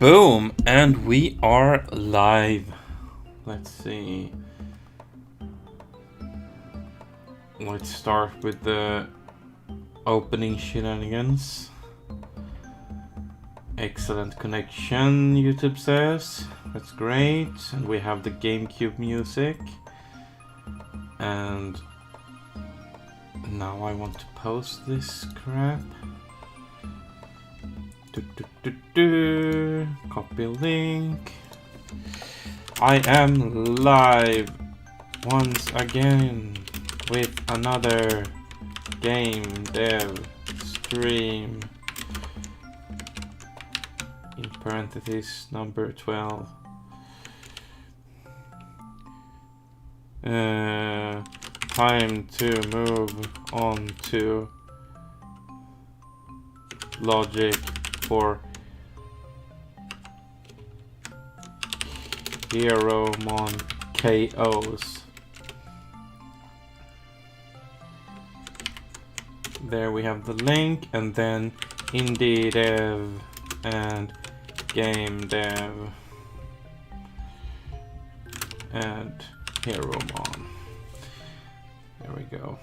Boom! And we are live. Let's see. Let's start with the opening shenanigans. Excellent connection, YouTube says. That's great. And we have the GameCube music. And now I want to post this crap. Copy link. I am live once again with another game dev stream. In parentheses, number 12. Time to move on to logic for Heromon KOs. There we have the link, and then indie dev and game dev and Heromon. There we go.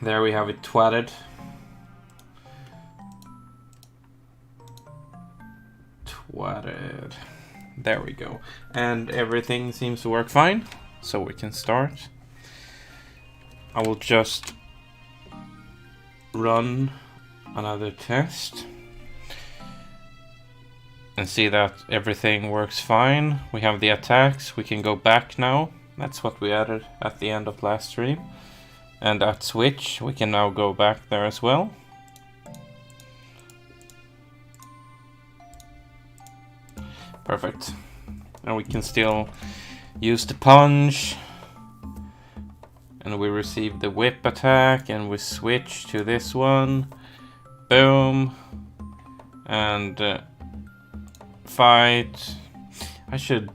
There we have it twatted. There we go. And everything seems to work fine, so we can start. I will just run another test and see that everything works fine. We have the attacks. We can go back now. That's what we added at the end of last stream. And at Switch, we can now go back there as well. Perfect. And we can still use the punch. And we receive the whip attack, and we switch to this one. Boom. And fight. I should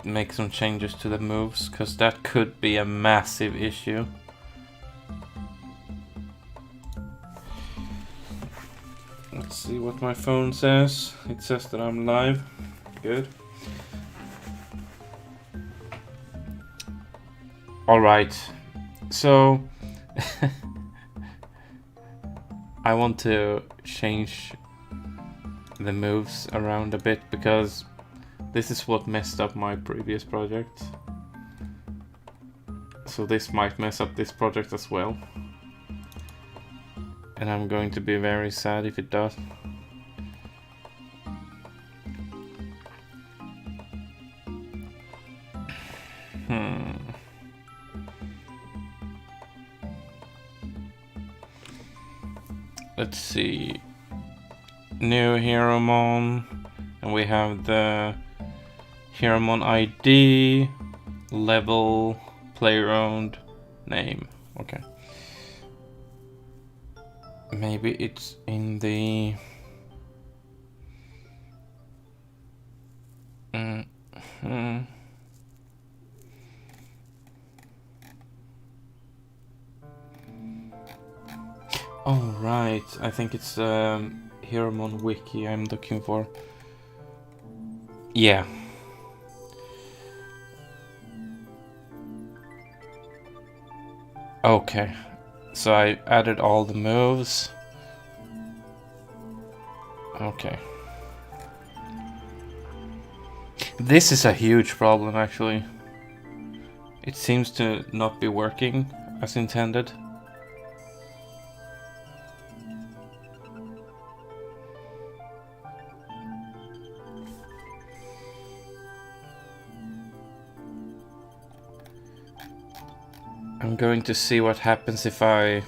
make some changes to the moves, because that could be a massive issue. Let's see what my phone says. It says that I'm live. Good. Alright, so I want to change the moves around a bit, because this is what messed up my previous project. So this might mess up this project as well. And I'm going to be very sad if it does. Let's see. New Heromon. And we have the Heromon ID, level, player owned, name. Okay. Maybe it's in the... Oh, right. I think it's Heromon Wiki I'm looking for. Yeah. Okay. So I added all the moves. Okay. This is a huge problem, actually. It seems to not be working as intended. I'm going to see what happens if I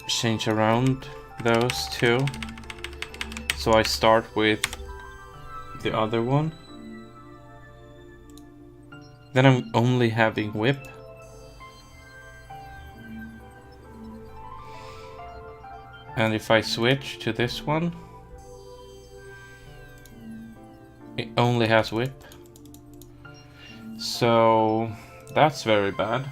change around those two. So I start with the other one. Then I'm only having whip. And if I switch to this one, it only has whip. So that's very bad.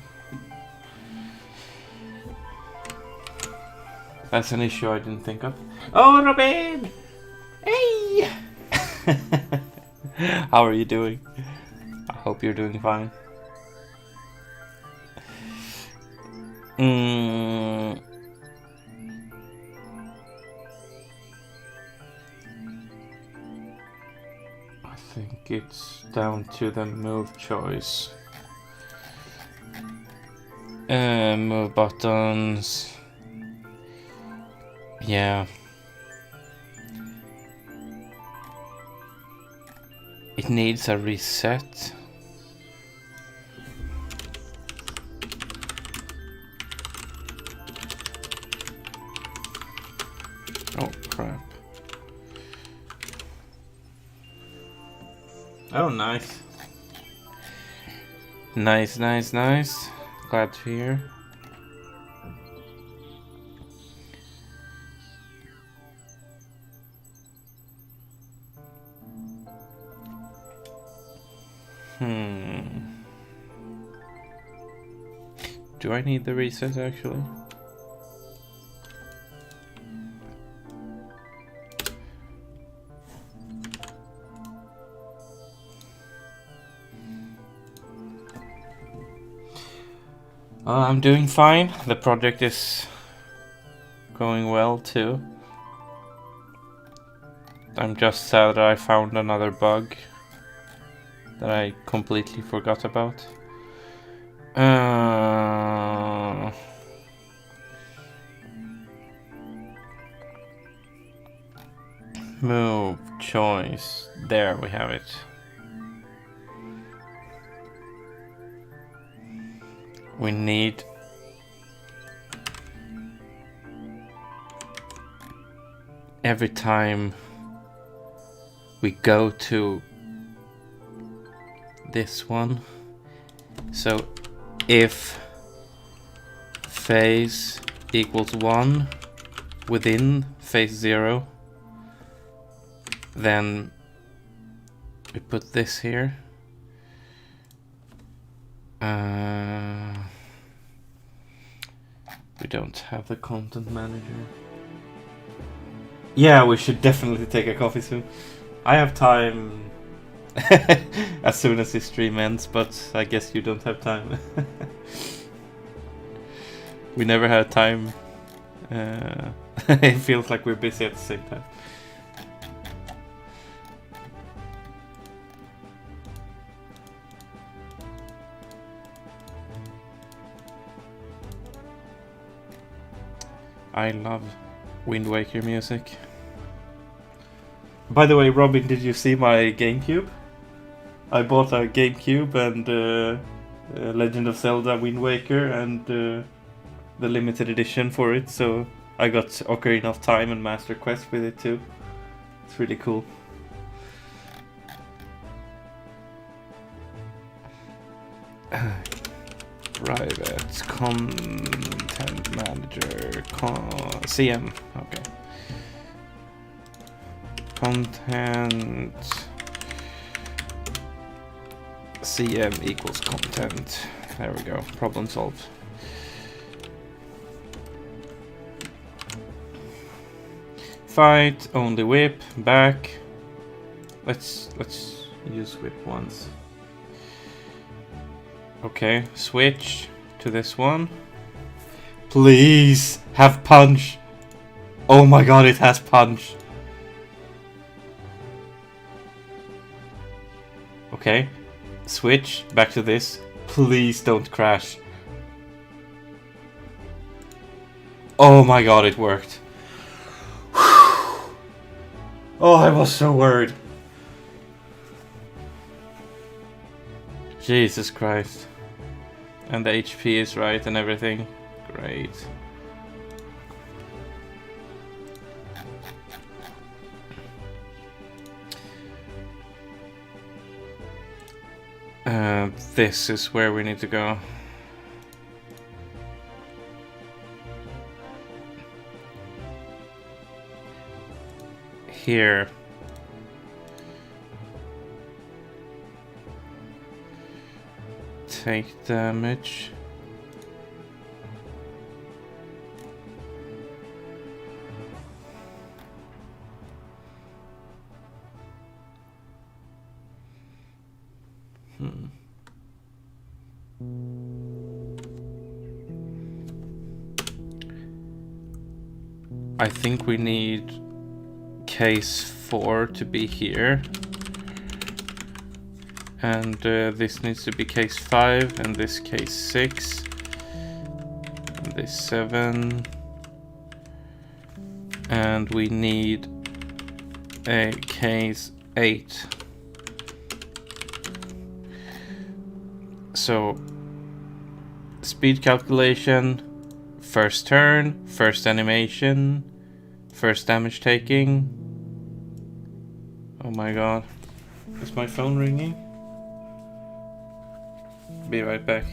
That's an issue I didn't think of. Oh, Robin! Hey! How are you doing? I hope you're doing fine. I think it's down to the move choice. Move buttons. Yeah. It needs a reset. Oh crap. Oh, nice. Nice, nice, nice. Glad to hear. Do I need the reset actually? I'm doing fine. The project is going well too. I'm just sad that I found another bug that I completely forgot about. Move choice. There we have it. We need every time we go to this one. So if phase equals 1 within phase 0, then we put this here. We don't have the content manager. Yeah, we should definitely take a coffee soon. I have time as soon as this stream ends, but I guess you don't have time. We never had time. It feels like we're busy at the same time. I love Wind Waker music. By the way, Robin, did you see my GameCube? I bought a GameCube and Legend of Zelda Wind Waker and the limited edition for it, so I got Ocarina of Time and Master Quest with it too. It's really cool. Private content manager CM. Okay. Content CM equals content. There we go. Problem solved. Fight, only whip, back. Let's use whip once. Okay, switch to this one. Please have punch. Oh my god, it has punch. Okay, switch back to this. Please don't crash. Oh my god, it worked. Oh, I was so worried. Jesus Christ. And the HP is right and everything. Great. This is where we need to go. Here. Take damage. I think we need case 4 to be here. And this needs to be case 5, and this case 6, and this 7. And we need a case 8. So, speed calculation, first turn, first animation, first damage taking. Oh my god. Is my phone ringing? Be right back.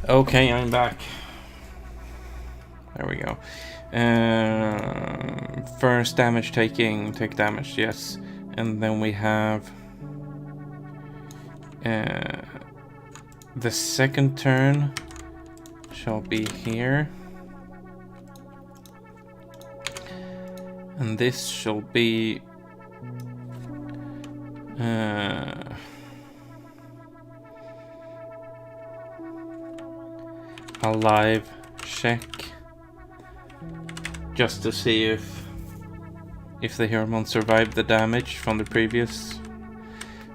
Okay, I'm back. There we go. First damage taking, take damage, yes. And then we have the second turn shall be here. And this shall be a live check, just to see if the Hermon survived the damage from the previous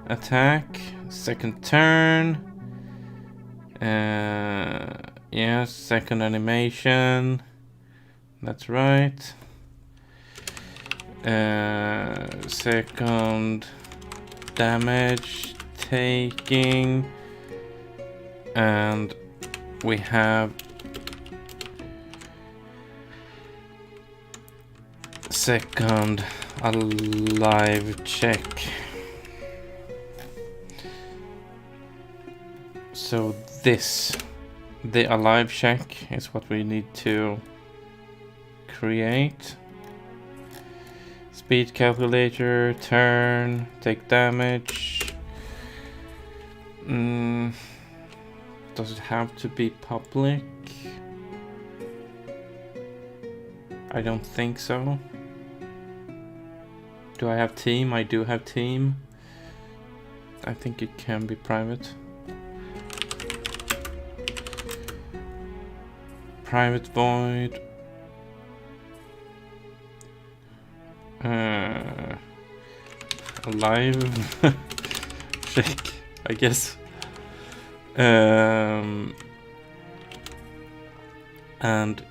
attack. Second turn. Yes, second animation. That's right. Second damage taking. And we have second alive check. So this, the alive check, is what we need to create. Speed calculator, turn, take damage. Does it have to be public? I don't think so. Do I have team? I do have team. I think it can be private. Private void. Live check, I guess. And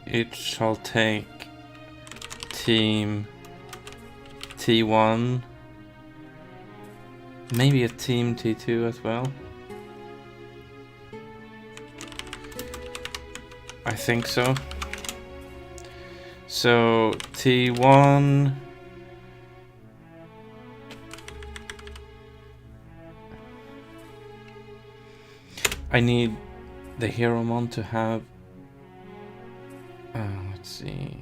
it shall take team T1. Maybe a team T2 as well. I think so. So T1. I need the Heromon to have. Let's see.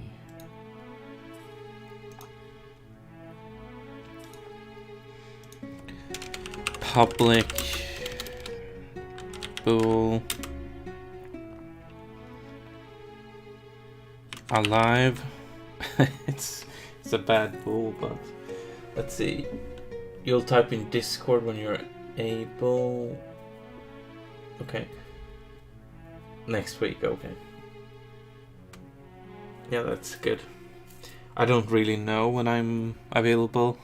Public bull alive. it's a bad bull, but let's see. You'll type in Discord when you're able. Okay. Next week, okay. Yeah, that's good. I don't really know when I'm available.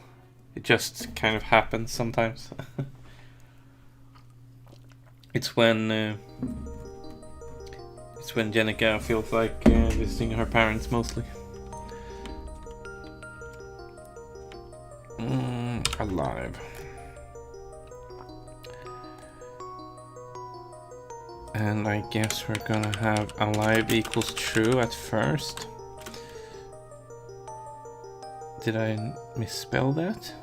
It just kind of happens sometimes. It's when Jenica feels like visiting her parents mostly. Alive. And I guess we're gonna have alive equals true at first. Did I misspell that?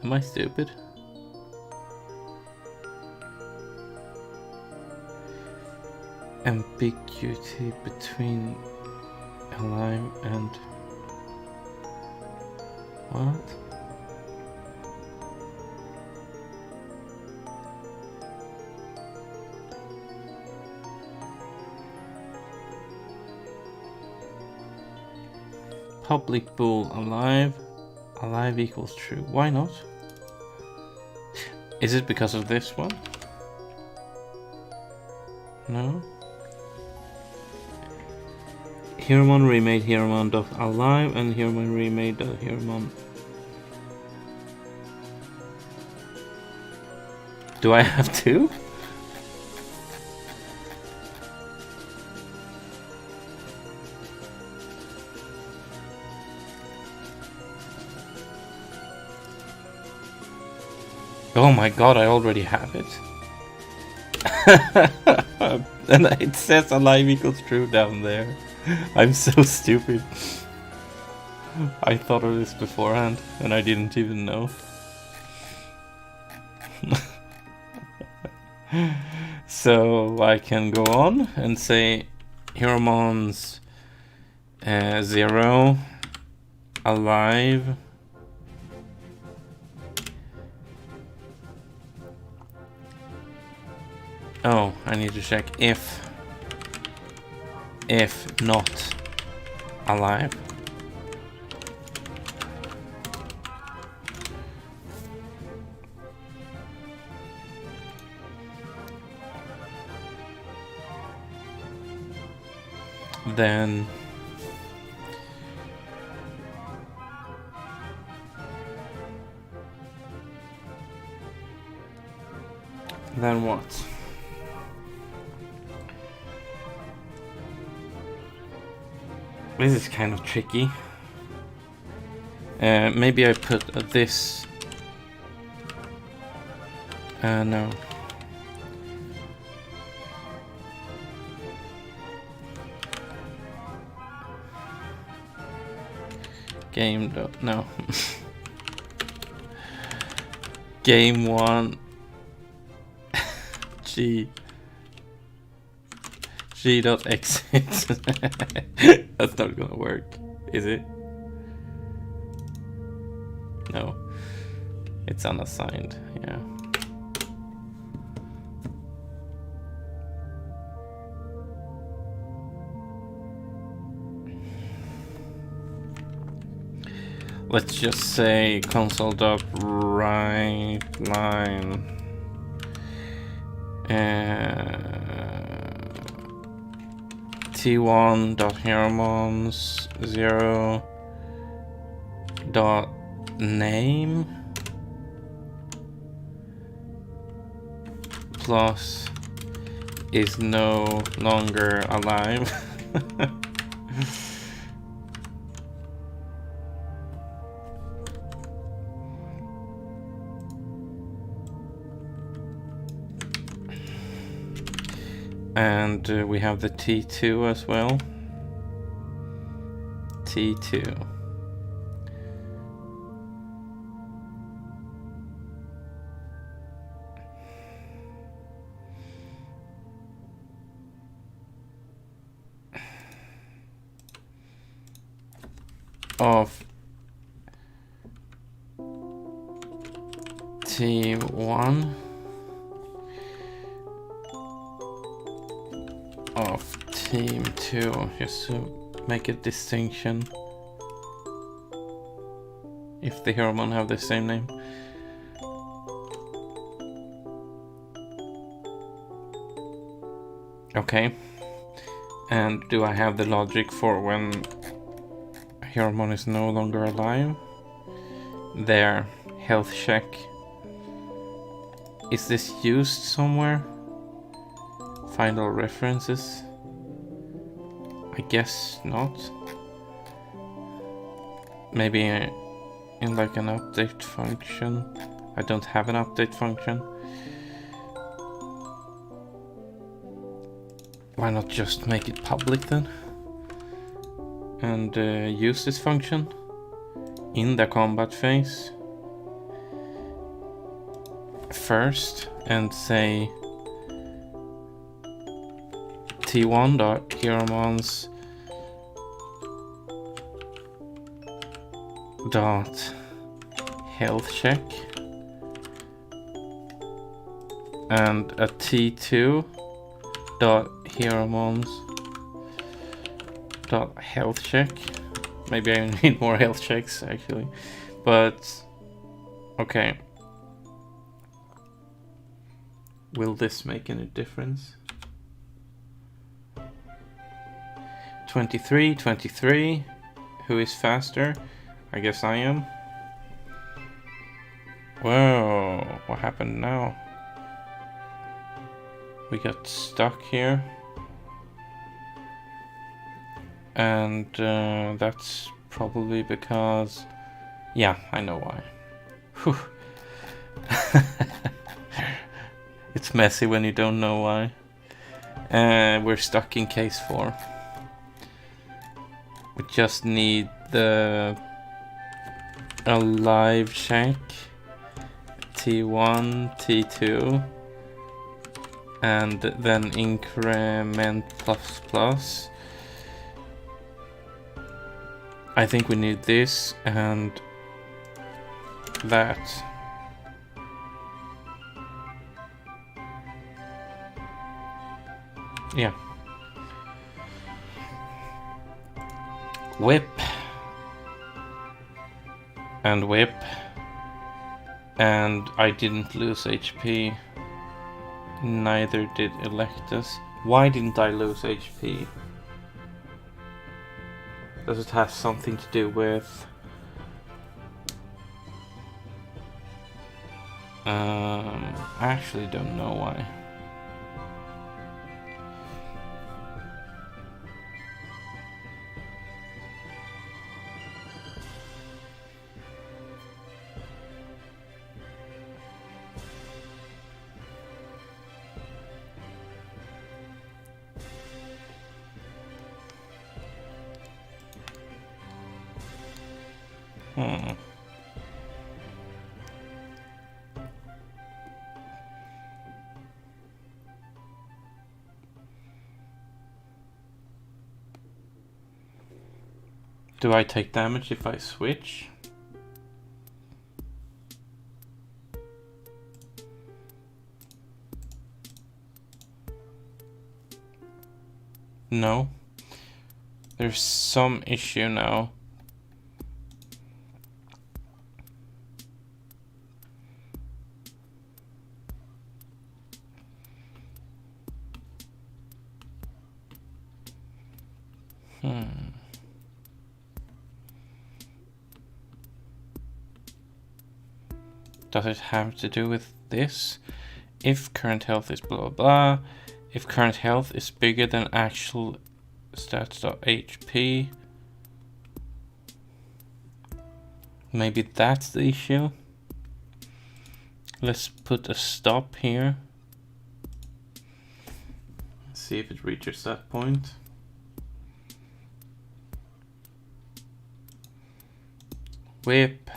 Am I stupid? Ambiguity between alive and what? Public bool alive. Alive equals true. Why not? Is it because of this one? No. Heromon remade Heromon dot alive and Heromon remade Heromon. Do I have two? Oh my god, I already have it. And it says alive equals true down there. I'm so stupid. I thought of this beforehand and I didn't even know. So I can go on and say Heromon's 0 alive Oh, I need to check if not alive. Then what? This is kind of tricky. Maybe I put this. No. Game no. Game 1. G.exit. That's not gonna work, is it? No. It's unassigned, yeah. Let's just say console.writeLine T1.heromons 0.name plus is no longer alive. And we have the T2 as well. T2. Of T1 of team 2, just to make a distinction if the Heromon have the same name. Okay, and do I have the logic for when Heromon is no longer alive? Their health check. Is this used somewhere? Find all references? I guess not. Maybe in like an update function. I don't have an update function. Why not just make it public then? And use this function in the combat phase first and say T1.Heromons dot health check and a T2 dot Heromons dot health check. Maybe I need more health checks actually, but okay. Will this make any difference? 23, 23. Who is faster? I guess I am. Whoa, what happened now? We got stuck here. And that's probably because... Yeah, I know why. Whew. It's messy when you don't know why. We're stuck in case 4. We just need the alive check, T1, T2, and then increment plus plus. I think we need this and that. Yeah. Whip and whip, and I didn't lose HP, neither did Electus. Why didn't I lose HP? Does it have something to do with I actually don't know why. Do I take damage if I switch? No. There's some issue now. Does it have to do with this? If current health is blah blah blah, if current health is bigger than actual stats.hp. Maybe that's the issue. Let's put a stop here. See if it reaches that point. Whip.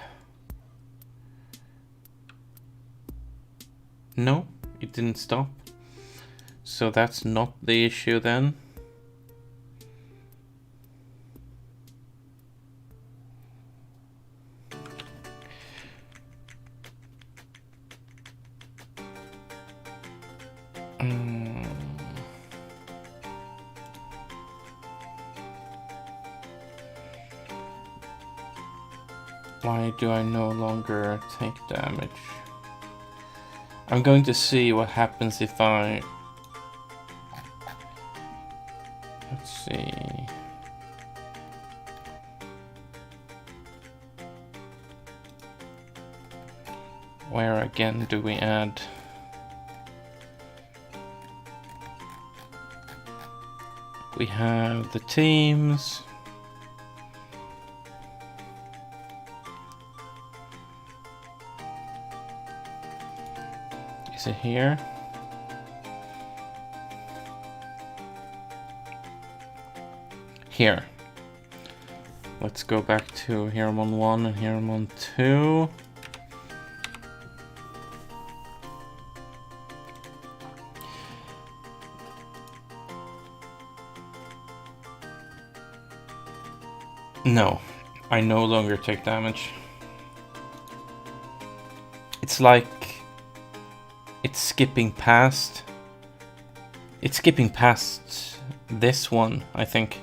No, it didn't stop. So that's not the issue then. Why do I no longer take damage? I'm going to see what happens if I... Let's see... Where again do we add? We have the teams. Is it here? Here. Let's go back to Hermon 1 and Hermon 2. No, I no longer take damage. It's like it's skipping past. It's skipping past this one, I think.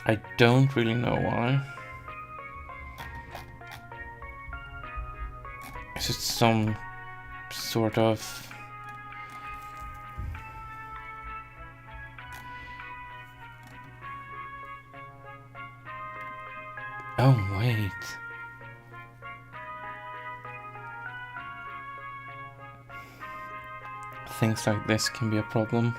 I don't really know why. Is it some sort of... Oh, wait. Things like this can be a problem.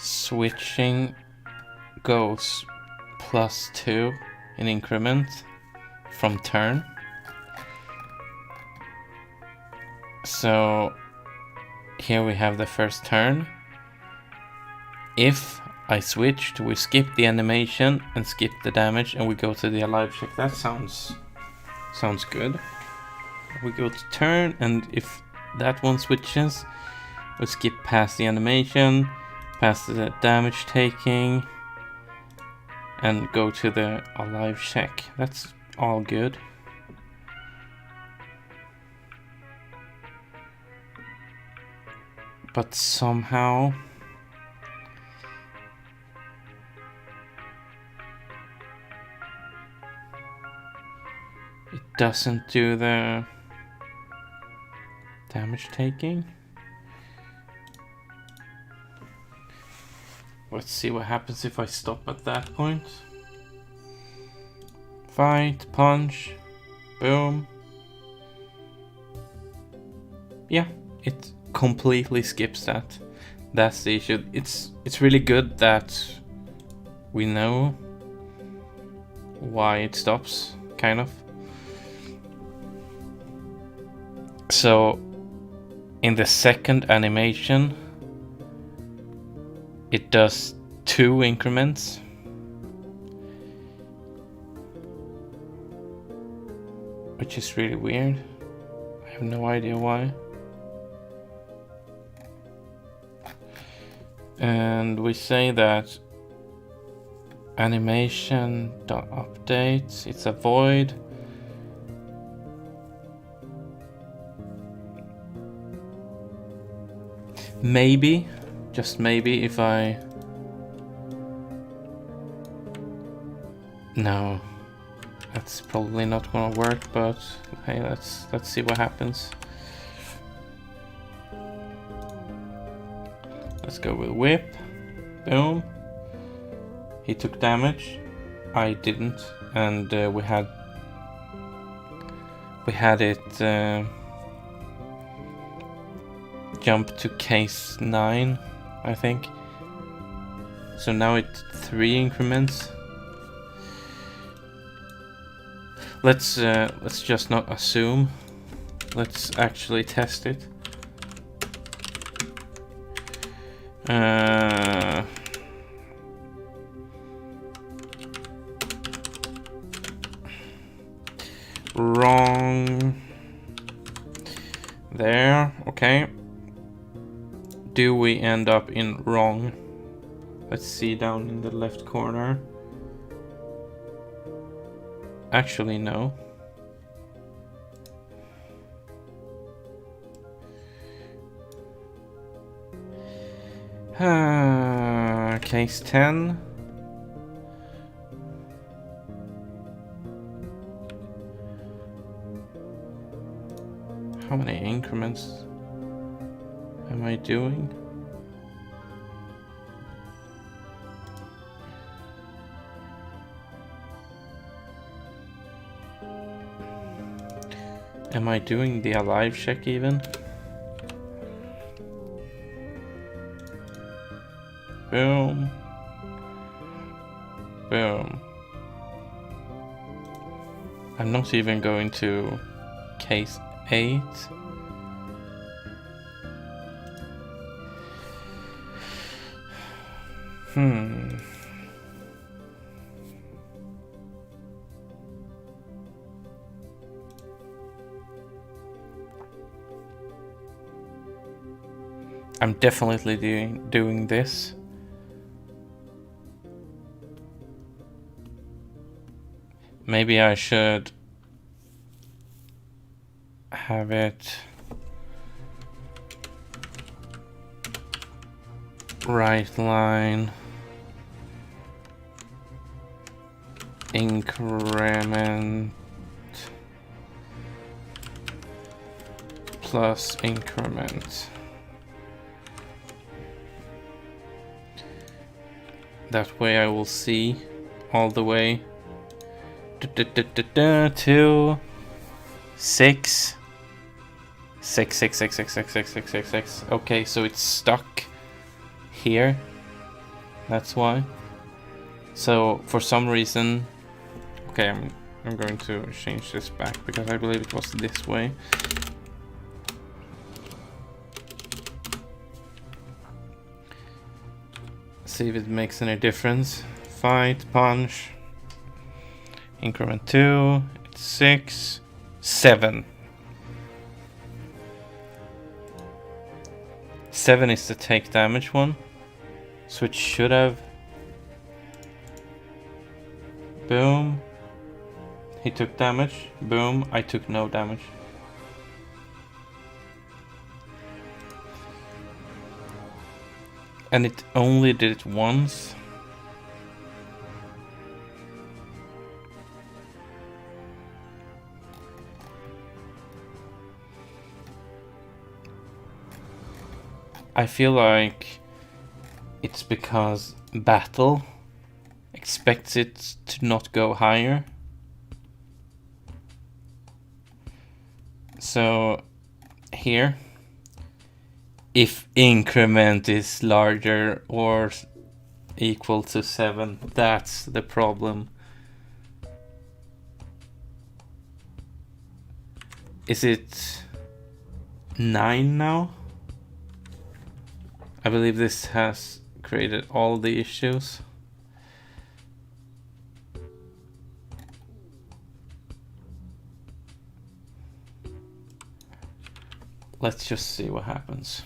Switching goes +2 in increment from turn. So here we have the first turn. If I switched, we skip the animation and skip the damage and we go to the alive check. That sounds good. We go to turn, and if that one switches, we skip past the animation, past the damage taking, and go to the alive check. That's all good. But somehow it doesn't do the damage taking. Let's see what happens if I stop at that point. Fight, punch, boom. Yeah, it completely skips that. That's the issue. It's really good that we know why it stops, kind of. So in the second animation, it does 2 increments. Which is really weird. I have no idea why. And we say that Animation dot update. It's a void. Maybe, just maybe, if I... No, that's probably not gonna work, but hey, let's see what happens. Let's go with whip. Boom. He took damage. I didn't, and we had it jump to case 9, I think. So now it's 3 increments. Let's just not assume. Let's actually test it. Wrong. There, okay. Do we end up in wrong? Let's see down in the left corner. Actually, no. Case 10. How many increments am I doing? Am I doing the alive check even? Boom. Boom. I'm not even going to case 8. I'm definitely doing this. Maybe I should have it right line increment plus increment. That way I will see all the way to 6. Okay, so it's stuck here. That's why. So for some reason, okay, I'm going to change this back because I believe it was this way. See if it makes any difference. Fight, punch. Increment 2, it's 6, 7. 7 is the take damage one. So it should have... Boom. He took damage. Boom. I took no damage. And it only did it once. I feel like it's because battle expects it to not go higher. So here, if increment is larger or equal to 7, that's the problem. Is it 9 now? I believe this has created all the issues. Let's just see what happens.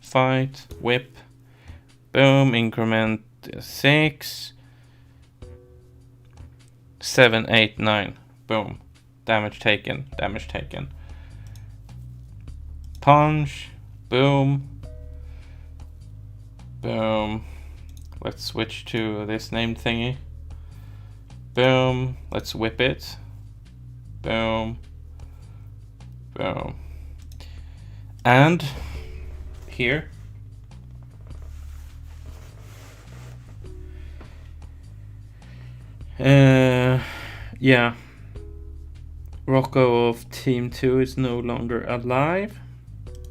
Fight, whip, boom, increment 6. 7, 8, 9. Boom. Damage taken. Damage taken. Punch. Boom. Boom. Let's switch to this named thingy. Boom. Let's whip it. Boom. Boom. And here. Yeah. Rocco of Team 2 is no longer alive.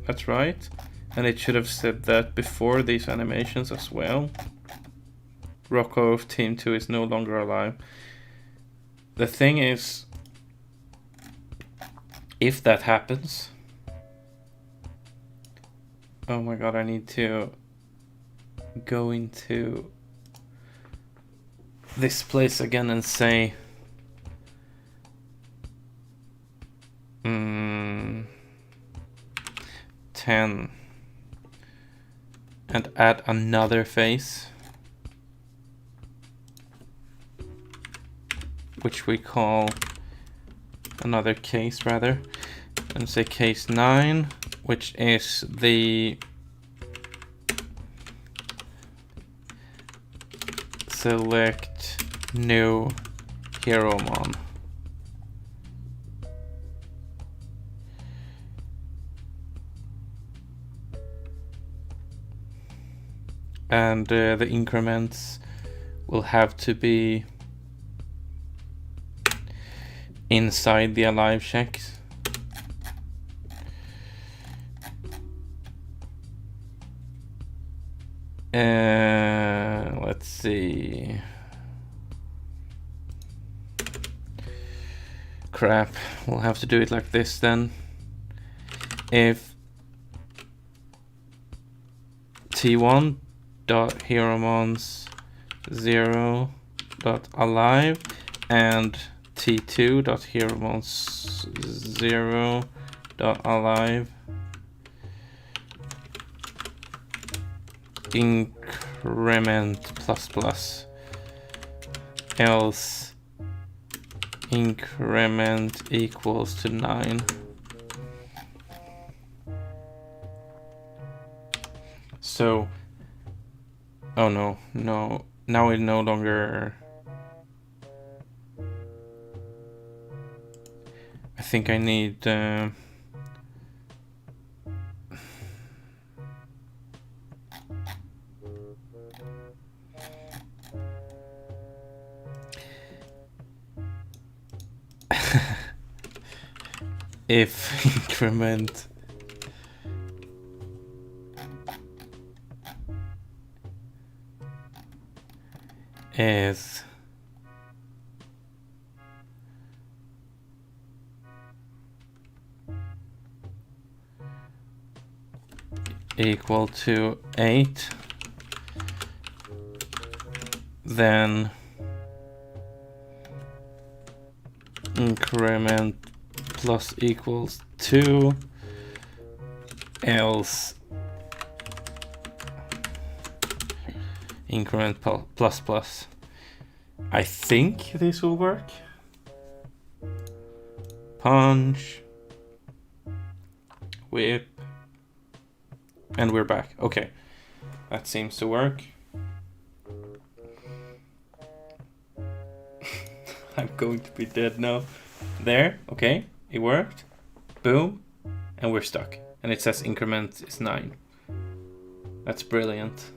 That's right. And it should have said that before these animations as well. Rocco of Team 2 is no longer alive. The thing is, if that happens... Oh my god, I need to go into this place again and say... 10 and add another face, which we call another case rather, and say case 9, which is the select new Hieromon. And the increments will have to be inside the alive checks. Let's see. Crap, we'll have to do it like this then. If T1 dot Hieromons 0 dot alive and T2 dot Hieromons 0 dot alive increment plus plus, else increment equals to 9. So oh no, now it no longer... I think I need... if increment is equal to 8, then increment plus equals 2, else increment plus plus. I think this will work. Punch, whip, and we're back. Okay, that seems to work. I'm going to be dead now. There, okay, it worked. Boom, and we're stuck. And it says increment is 9. That's brilliant.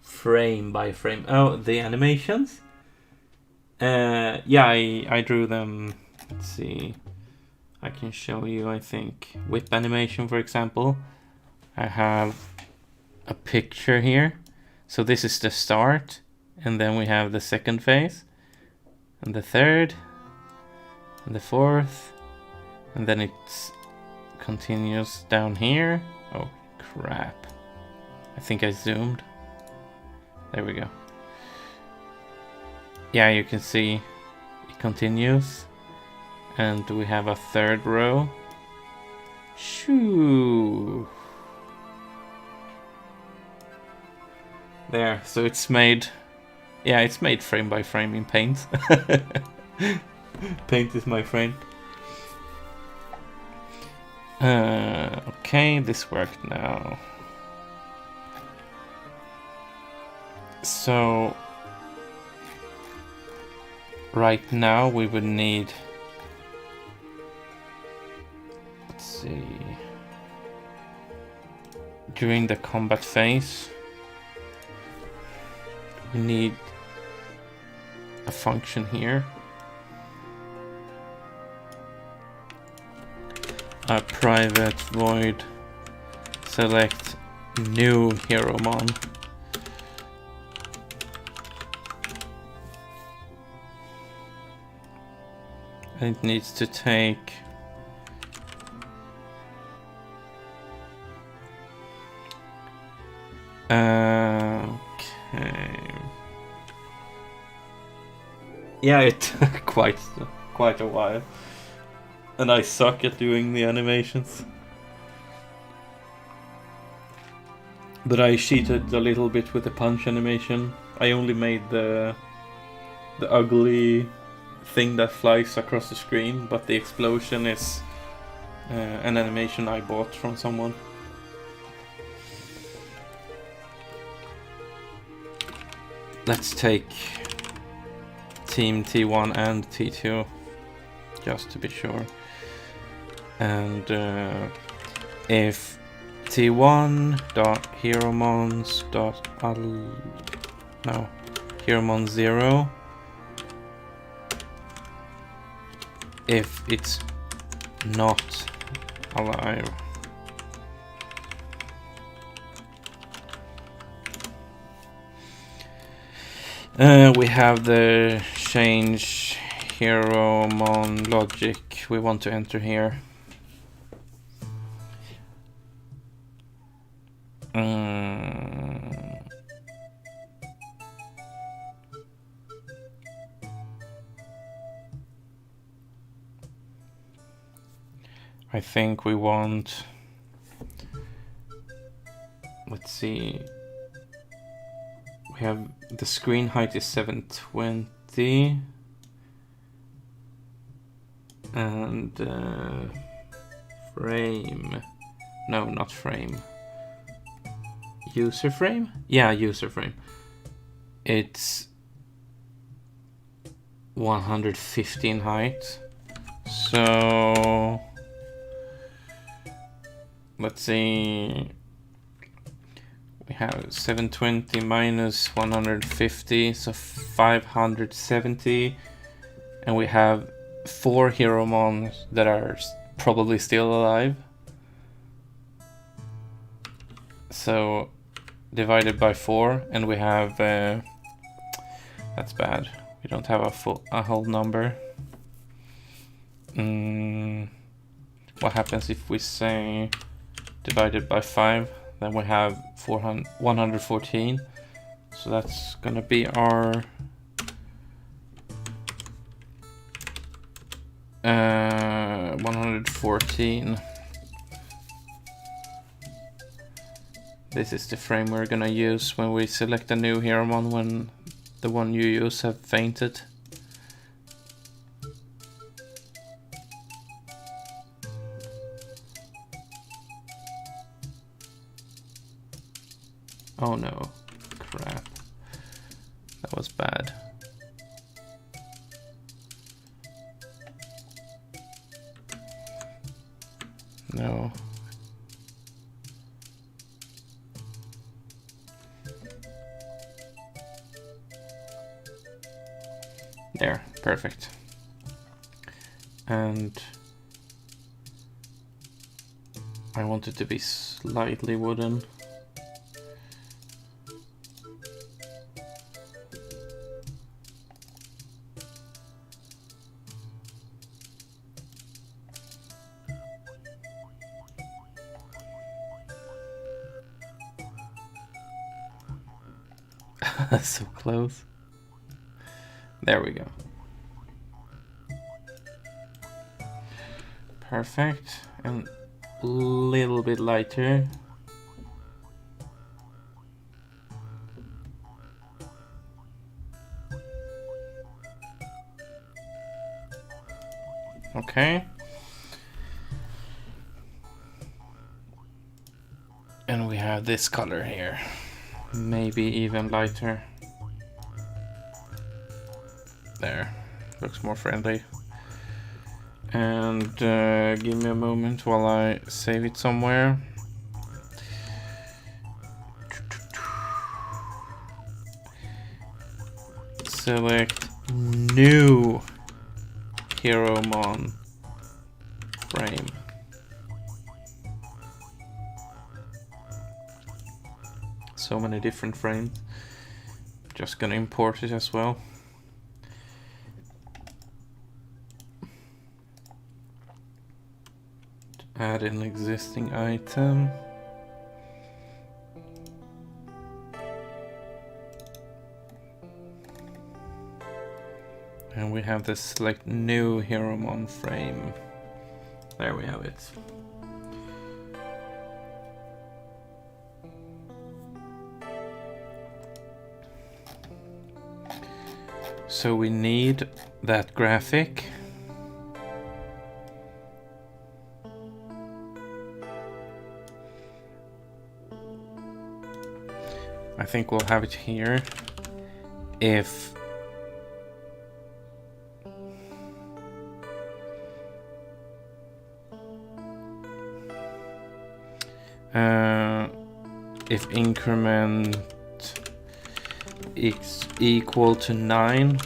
Frame by frame. Oh, the animations? Yeah, I drew them. Let's see. I can show you, I think. Whip animation, for example. I have a picture here. So this is the start. And then we have the second phase. And the third. And the fourth. And then it continues down here. Oh, crap. I think I zoomed. There we go. Yeah, you can see it continues. And we have a third row. Shoo. There, so it's made... Yeah, it's made frame by frame in Paint. Paint is my friend. Okay, this worked now. So... Right now we would need... Let's see... During the combat phase... We need a function here. A private void select new HeroMon. And it needs to take okay. Yeah, it took quite a while. And I suck at doing the animations. But I cheated a little bit with the punch animation. I only made the ugly thing that flies across the screen, but the explosion is an animation I bought from someone. Let's take team T1 and T2 just to be sure. And if Heromon 0, if it's not alive, we have the change Heromon logic we want to enter here. I think we want, let's see, we have the screen height is 720 and frame, no, not frame, user frame? Yeah, user frame. It's 115 height. So let's see, we have 720 minus 150, so 570, and we have 4 Heromons that are probably still alive. So divided by 4, and we have that's bad. We don't have a whole number. What happens if we say divided by 5? Then we have 114. So that's gonna be our 114. This is the frame we're gonna use when we select a new Heromon when the one you use have fainted. Oh no, crap. That was bad. No. There, perfect. And I want it to be slightly wooden. So close. There we go. Perfect. And a little bit lighter. Okay. And we have this color here. Maybe even lighter. There. Looks more friendly. And give me a moment while I save it somewhere. Select new Heromon frame. So many different frames. Just gonna import it as well. Add an existing item. And we have this select new Heromon frame. There we have it. So we need that graphic. I think we'll have it here if increment is equal to 9,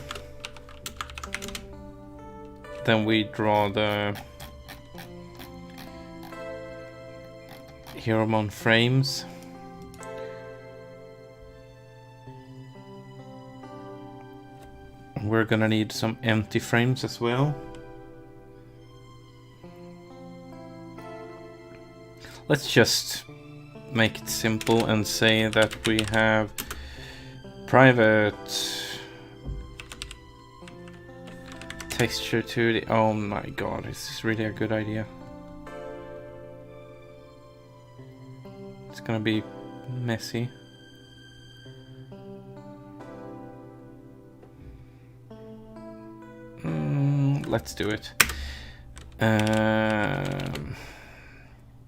then we draw the Heromon frames. We're gonna need some empty frames as well. Let's just make it simple and say that we have private texture to the... Oh my god, is this really a good idea? It's gonna be messy. Let's do it.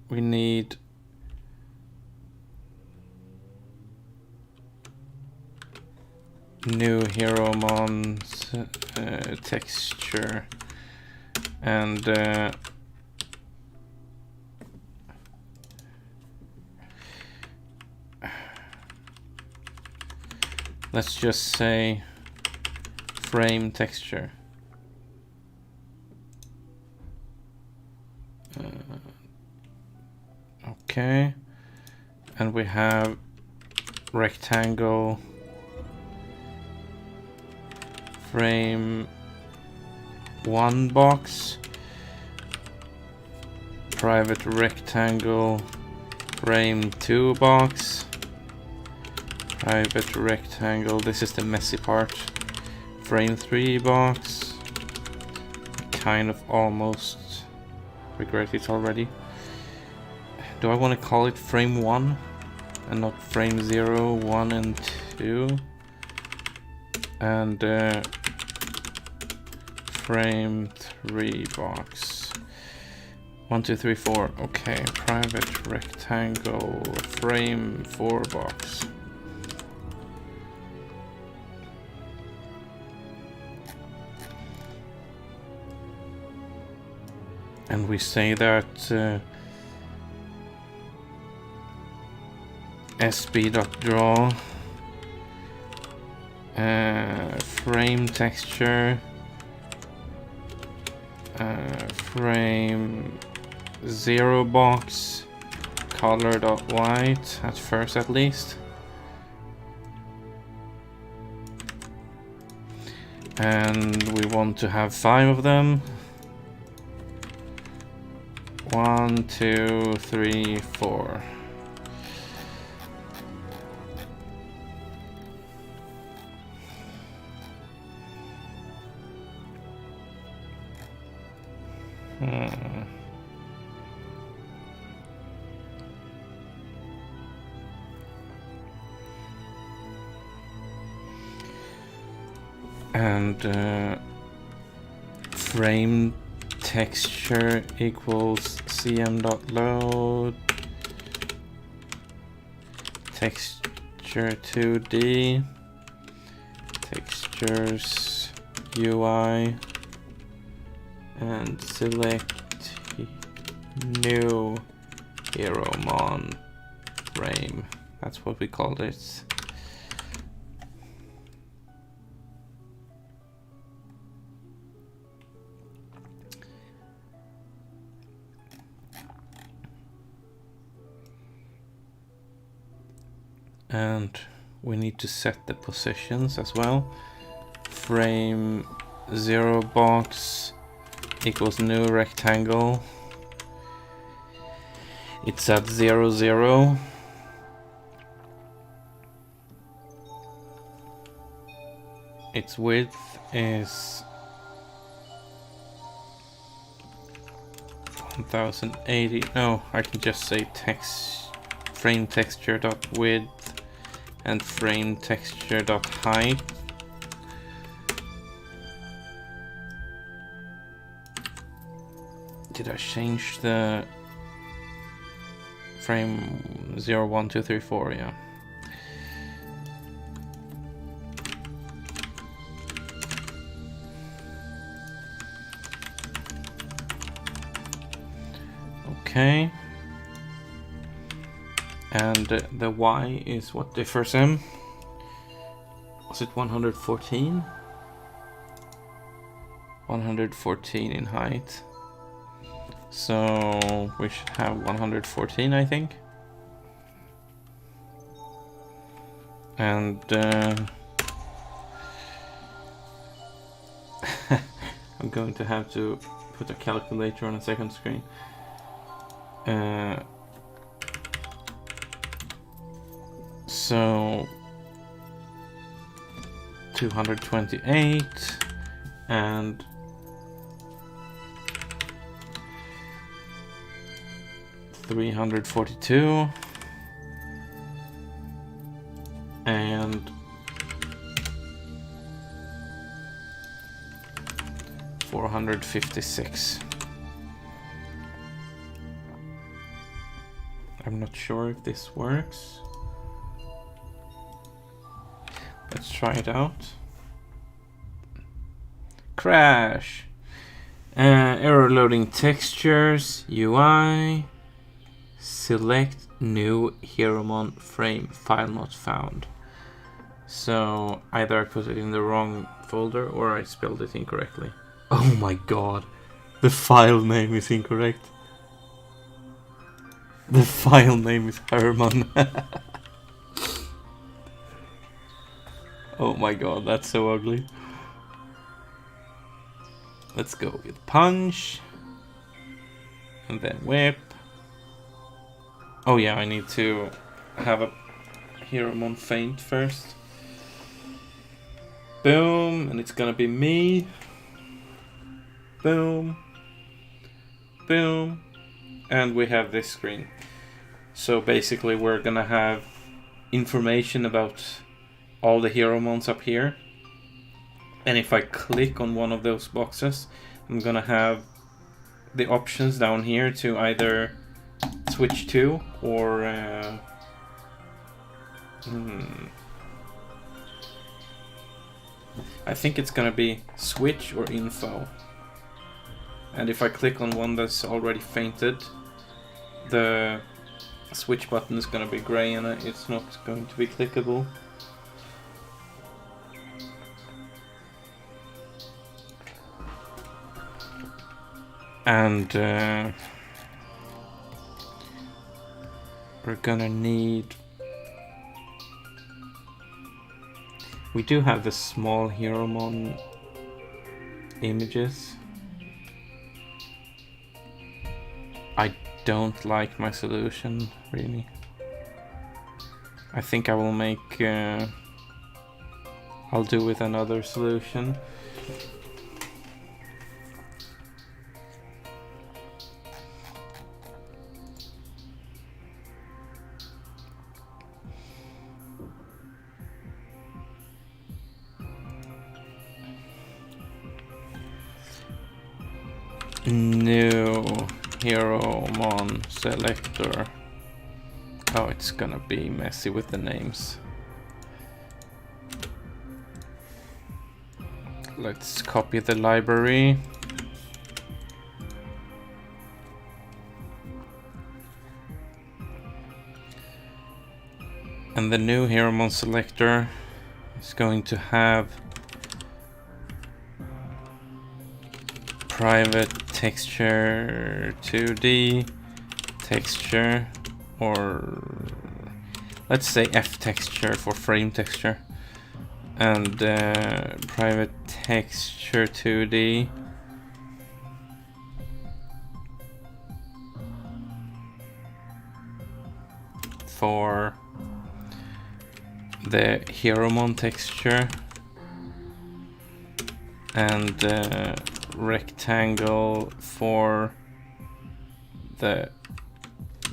We need new Heromon texture and let's just say frame texture. Okay, and we have rectangle frame 1 box, private rectangle frame 2 box, private rectangle, this is the messy part, frame 3 box. Kind of almost regret it already. Do I want to call it frame 1 and not frame 0, 1 and 2? And frame 3 box. 1, 2, 3, 4. Okay, private rectangle frame 4 box. And we say that sb.draw frame texture frame 0 box color.white at first at least, and we want to have 5 of them. 1, 2, 3, 4. And frame texture equals cm.load texture 2D textures UI and select new Heromon frame. That's what we called it. And we need to set the positions as well. Frame 0 box equals new rectangle. It's at 0, 0. Its width is 1080. No, I can just say text frame texture dot width and frame texture dot height. Did I change the frame 0, 1, 2, 3, 4? Yeah. Okay. And the Y is what differs him? Was it 114? 114 in height. So we should have 114, I think. And I'm going to have to put a calculator on a second screen. So 228 and 342 and 456. I'm not sure if this works. Let's try it out. Crash. Error loading textures, UI. Select new Heromon frame, file not found. So either I put it in the wrong folder or I spelled it incorrectly. Oh my god, the file name is incorrect. The file name is Herman. Oh my god, that's so ugly. Let's go with punch. And then whip. Oh yeah, I need to have a Heromon feint first. Boom, and it's gonna be me. Boom. Boom. And we have this screen. So basically we're gonna have information about all the Heromons up here. And if I click on one of those boxes, I'm gonna have the options down here to either switch to or I think it's gonna be switch or info. And if I click on one that's already fainted, the switch button is gonna be gray and it's not going to be clickable. And we're gonna need... We do have the small Heromon images. I don't like my solution, really. I think I will make... I'll do with another solution. new hero-mon selector. Oh, it's gonna be messy with the names. Let's copy the library. And the new hero-mon selector is going to have private texture 2D texture, or let's say F texture for frame texture, and private texture 2D for the hero-mon texture, and rectangle for the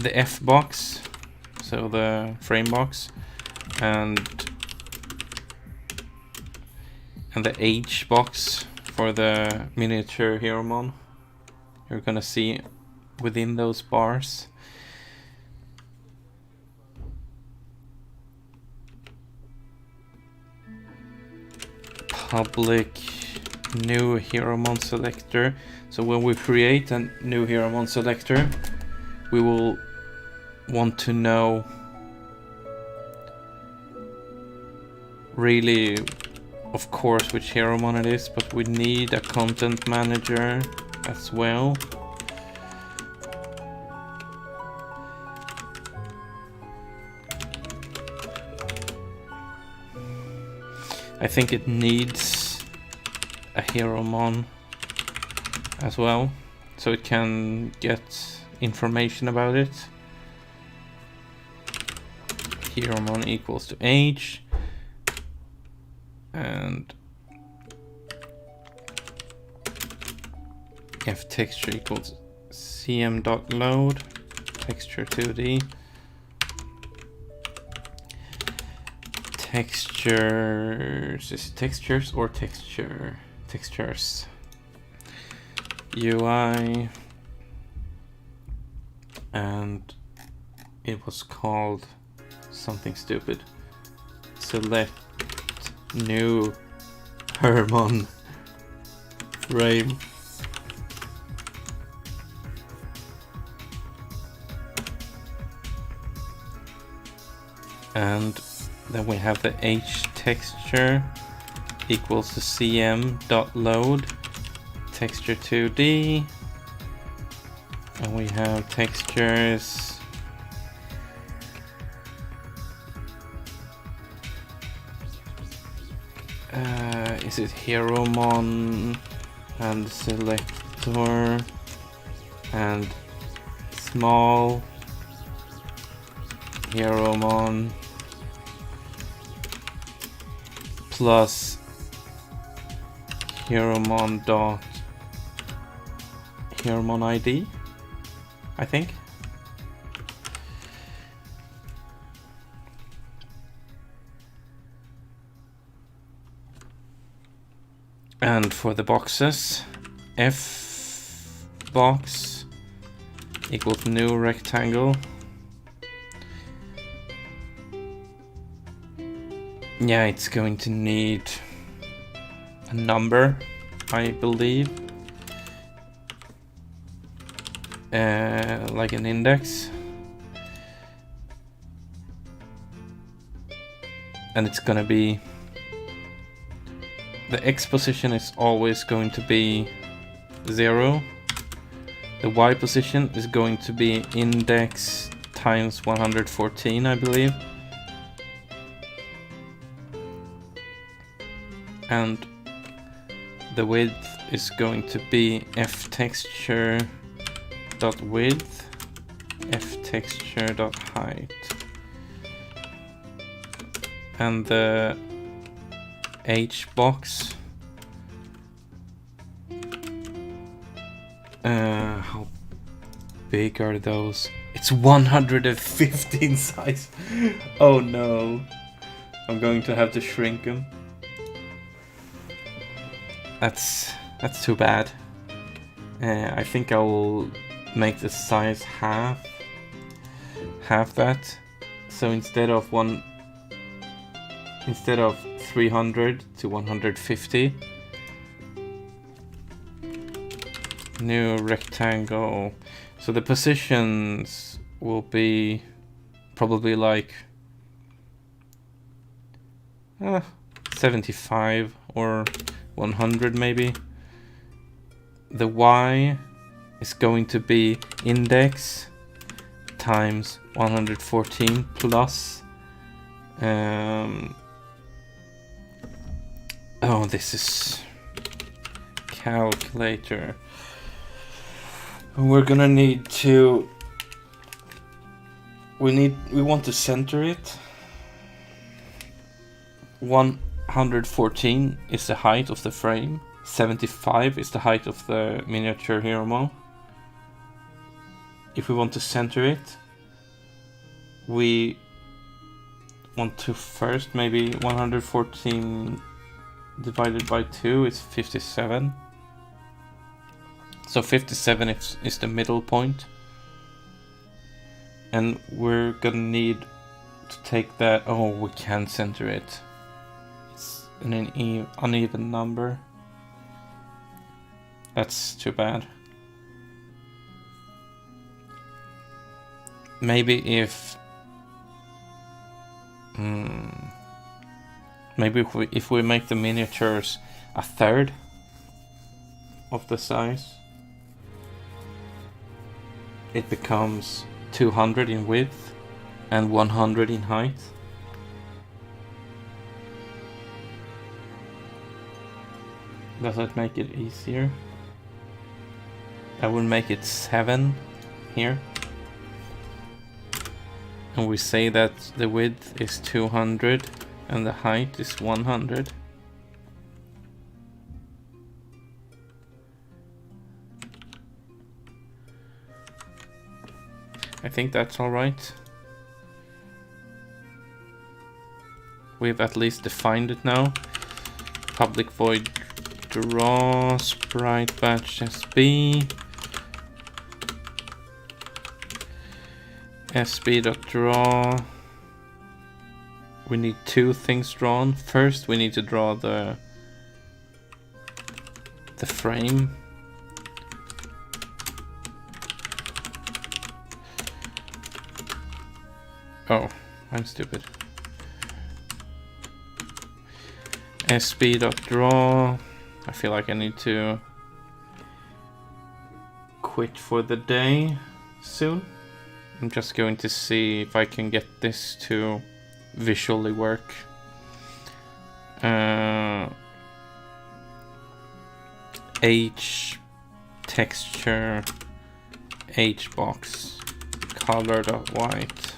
F box, so the frame box, and the H box for the miniature hero-mon. You're gonna see within those bars. Public new hero-mon selector. So when we create a new hero-mon selector, we will want to know really, of course, which hero-mon it is, but we need a content manager as well. I think it needs a hero-mon as well, so it can get information about it. Hero-mon equals to age, and F texture equals cm.load texture 2D. Textures, is it textures or texture? Textures. UI, and it was called something stupid. Select new hero-mon frame. And then we have the H texture equals to cm.load texture 2D, and we have textures is it hero-mon and selector and small hero-mon plus hero-mon dot hero-mon ID, I think. And for the boxes, F box equals new rectangle. Yeah, it's going to need a number, I believe. Like an index. And it's gonna be, the X position is always going to be 0. The Y position is going to be index times 114, I believe. And the width is going to be F texture dot width, F texture dot height, and the H box. How big are those? It's 115 size. Oh no, I'm going to have to shrink them. That's too bad. I think I'll make the size half that. So instead of 300 to 150. New rectangle. So the positions will be probably like 75 or 100 maybe. The Y is going to be index times 114 plus oh, this is calculator. We're gonna need to we want to center it. 114 is the height of the frame. 75 is the height of the miniature Hieromo. If we want to center it, we want to first maybe 114 divided by 2 is 57. So 57 is the middle point. And we're gonna need to take that. Oh, we can't center it. It's an uneven number. That's too bad. Maybe if if we make the miniatures a third of the size, it becomes 200 in width and 100 in height. Does that make it easier? I will make it 7 here. And we say that the width is 200 and the height is 100. I think that's alright. We've at least defined it now. Public void draw sprite batch SB. SB.draw. We need 2 things drawn. First we need to draw the frame. Oh, I'm stupid. SB.draw. I feel like I need to quit for the day soon. I'm just going to see if I can get this to visually work. H texture H box color.white.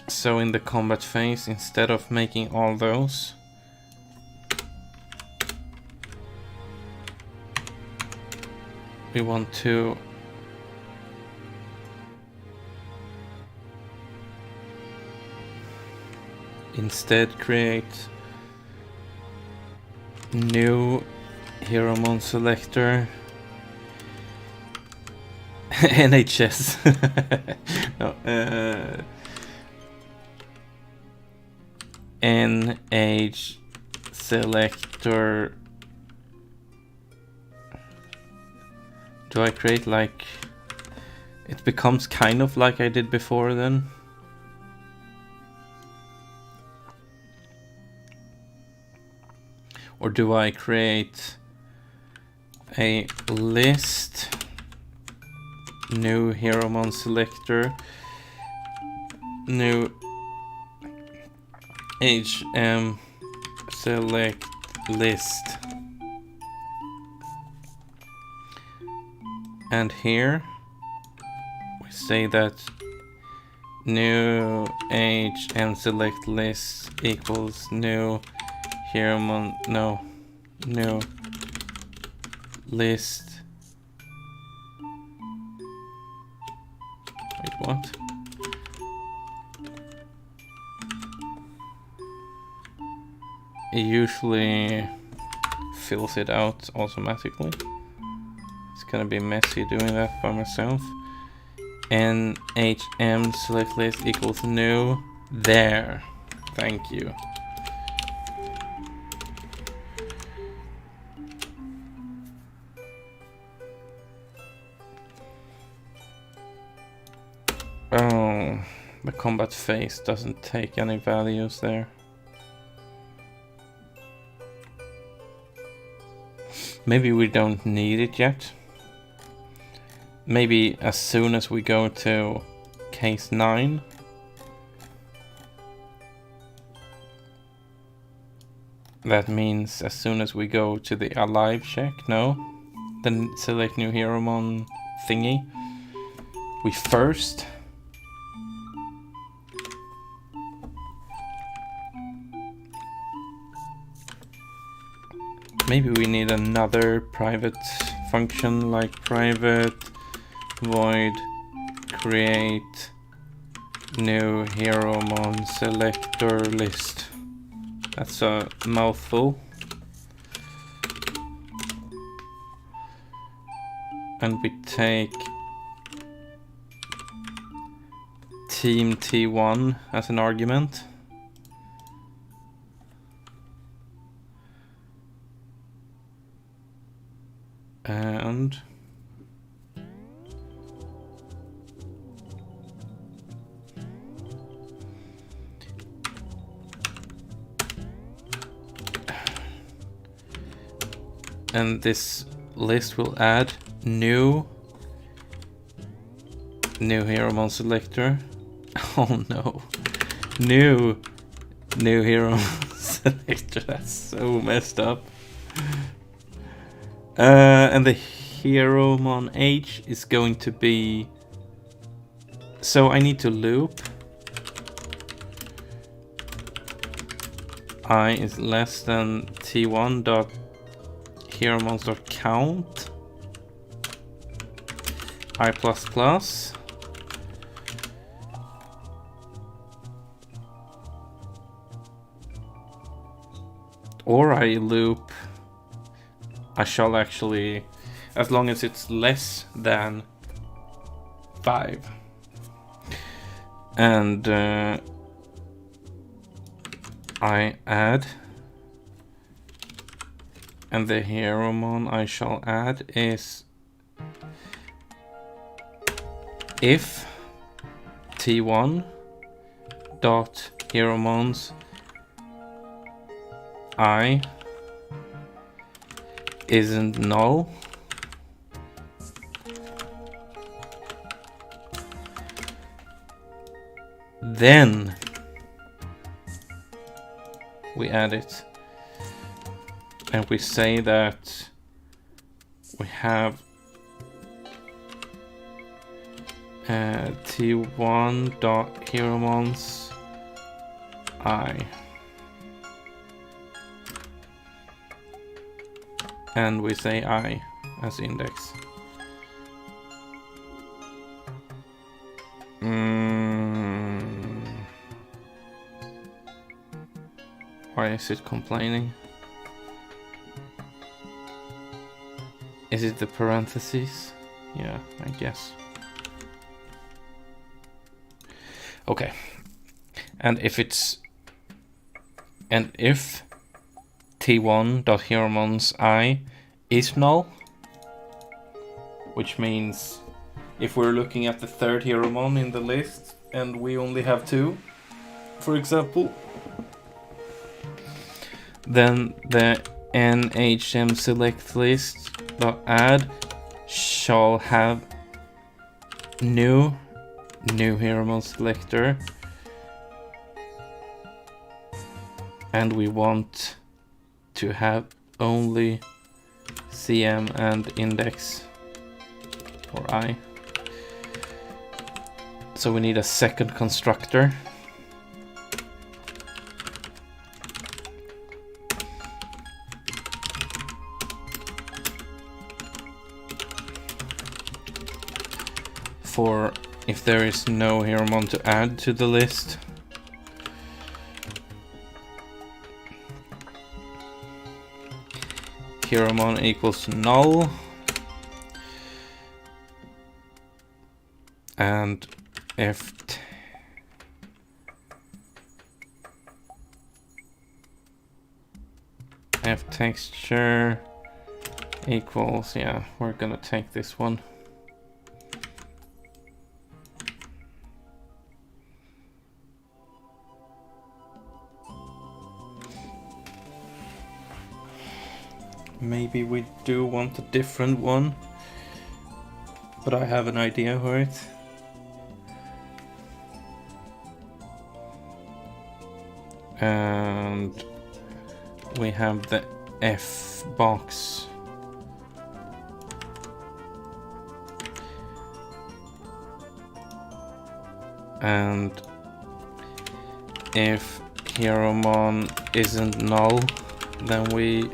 So in the combat phase, instead of making all those, we want to instead create new Hieromon selector. NHS. No, NH selector. Do I create like it becomes kind of like I did before then? Or do I create a list, new Hieromon selector, new HM select list, and here we say that new HM select list equals new Hieromon, no, new list. Wait, what? it usually fills it out automatically. It's gonna be messy doing that by myself. NHM select list equals new. There. Thank you. Oh, the combat phase doesn't take any values there. Maybe we don't need it yet. Maybe as soon as we go to case 9. That means as soon as we go to the alive check, no? Then select new hero mon thingy. We first maybe we need another private function like private void create new hero mon selector list. That's a mouthful. And we take team T1 as an argument. And this list will add new hero mon selector. Oh no, new hero selector. That's so messed up. And the hero mon H is going to be, so I need to loop I is less than T1 dot hero mons dot count I plus plus. Or I loop, I shall actually, as long as it's less than 5. And I add, and the hero mon I shall add is if T1 dot hero mons I isn't null, then we add it and we say that we have T1 dot hero mons I, and we say I as index. Why is it complaining? Is it the parentheses? Yeah, I guess. Okay. And if T1 dot hero mons I is null, which means if we're looking at the third hero mon in the list and we only have 2, for example, then the NHM select list dot add shall have new hero mon selector, and we want to have only CM and index or I. So we need a second constructor. For if there is no hero mon to add to the list. Hieromon equals null, and if texture equals, yeah, we're gonna take this one. Maybe we do want a different one, but I have an idea for it. And we have the F box. And if Hieromon isn't null, then we...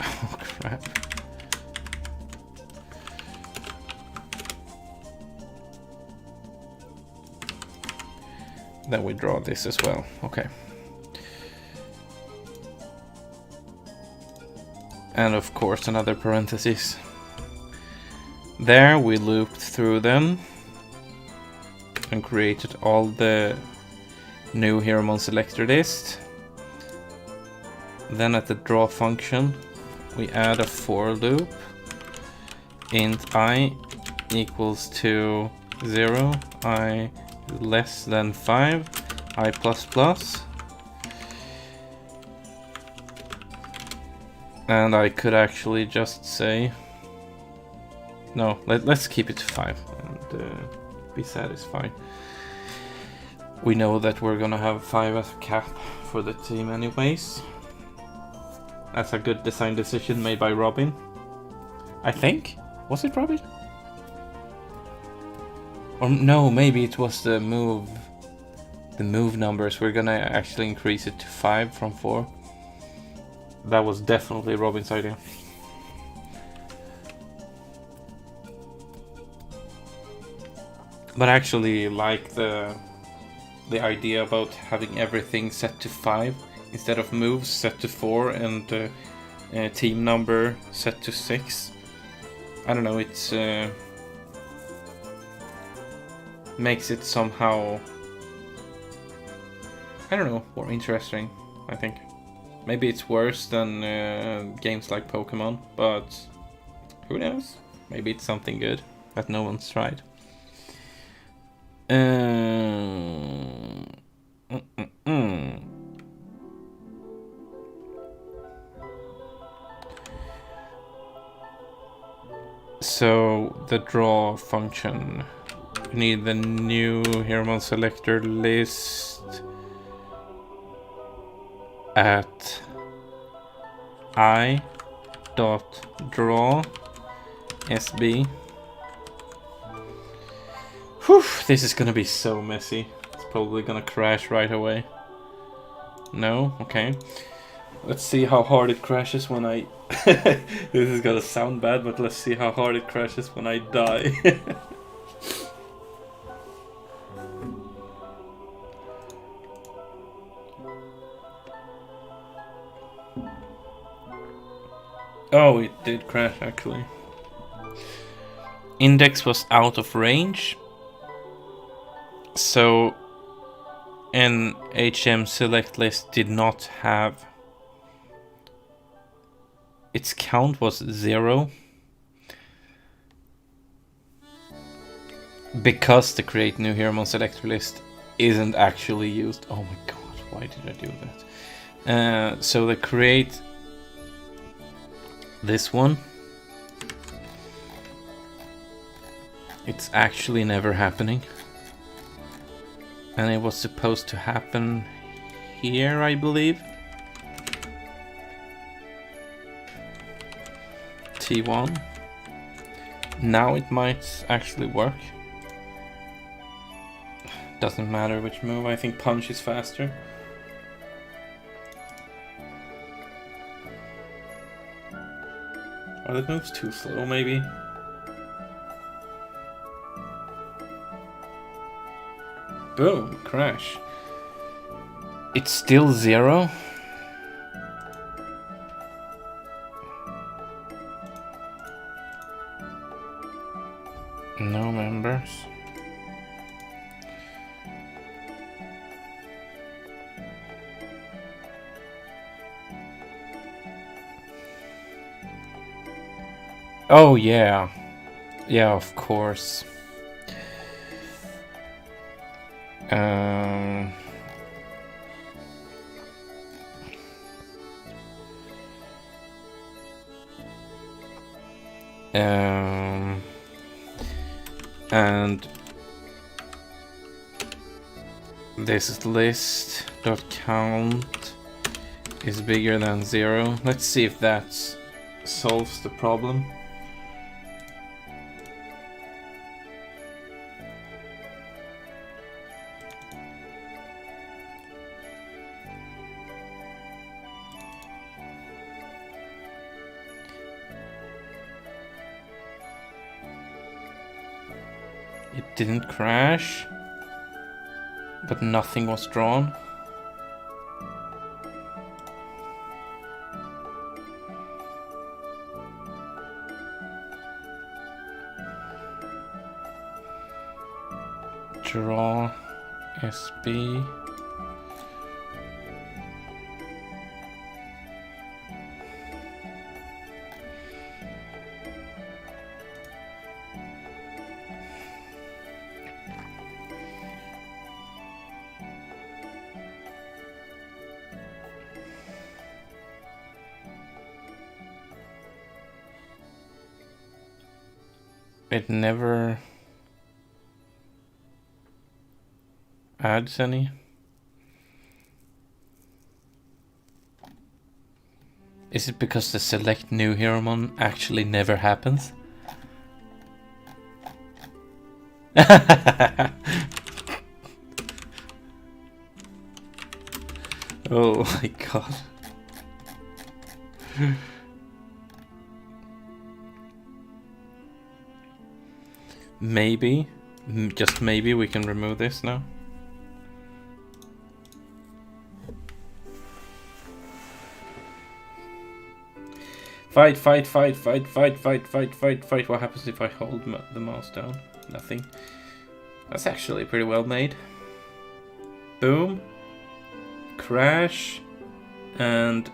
Oh crap. Then we draw this as well. Okay. And of course another parenthesis. There we looped through them and created all the new Hieromon selector list. Then at the draw function we add a for loop. Int I equals to 0, I less than 5, I plus plus. And I could actually just say, no, let's keep it to 5 and be satisfied. We know that we're gonna have 5 as a cap for the team anyways. That's a good design decision made by Robin. I think? Was it Robin? Or no, maybe it was the move numbers. We're gonna actually increase it to 5 from 4. That was definitely Robin's idea. But I actually like the idea about having everything set to 5 instead of moves set to 4 and team number set to 6. I don't know, it's makes it somehow, I don't know, more interesting, I think. Maybe it's worse than games like Pokemon, but who knows? Maybe it's something good that no one's tried. So the draw function, we need the new Hieromon selector list at I dot draw SB. Whew, this is gonna be so messy. It's probably gonna crash right away. No? Okay. Let's see how hard it crashes when I... This is gonna sound bad, but let's see how hard it crashes when I die. Oh, it did crash actually. Index was out of range. So an HM select list did not have, its count was 0 because the create new Hieromon selector list isn't actually used. Oh my god, why did I do that? So the create this one, it's actually never happening. And it was supposed to happen here, I believe. T1. Now it might actually work. Doesn't matter which move, I think punch is faster. Are the moves too slow, maybe? Boom, crash. It's still 0. Oh yeah. Yeah, of course. Um, um, and this list dot count is bigger than 0. Let's see if that solves the problem. It didn't crash, but nothing was drawn. Draw SB. It never adds any. Is it because the select new Hieromon actually never happens? Oh my god. Maybe, just maybe we can remove this now. Fight, fight, fight, fight, fight, fight, fight, fight, fight. What happens if I hold the mouse down? Nothing. That's actually pretty well made. Boom. Crash. And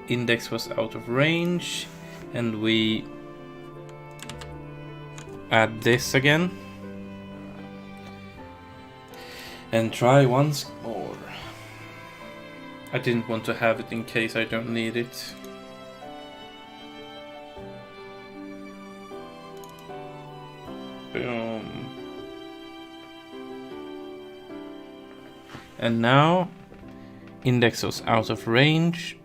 index was out of range. And we add this again. And try once more. I didn't want to have it in case I don't need it. Boom. And now index was out of range.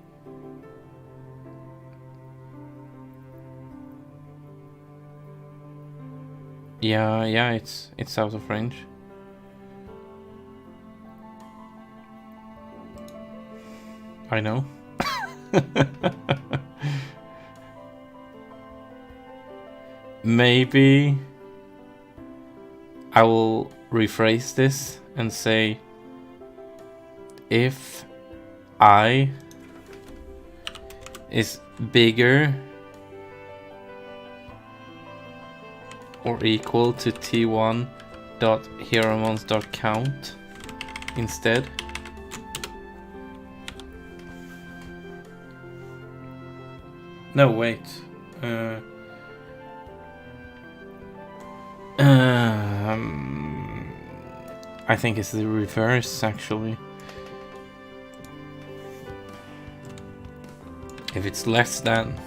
Yeah, it's out of range. I know. Maybe I will rephrase this and say if I is bigger or equal to t1.hieromons.count instead. No, wait. I think it's the reverse, actually. If it's less than.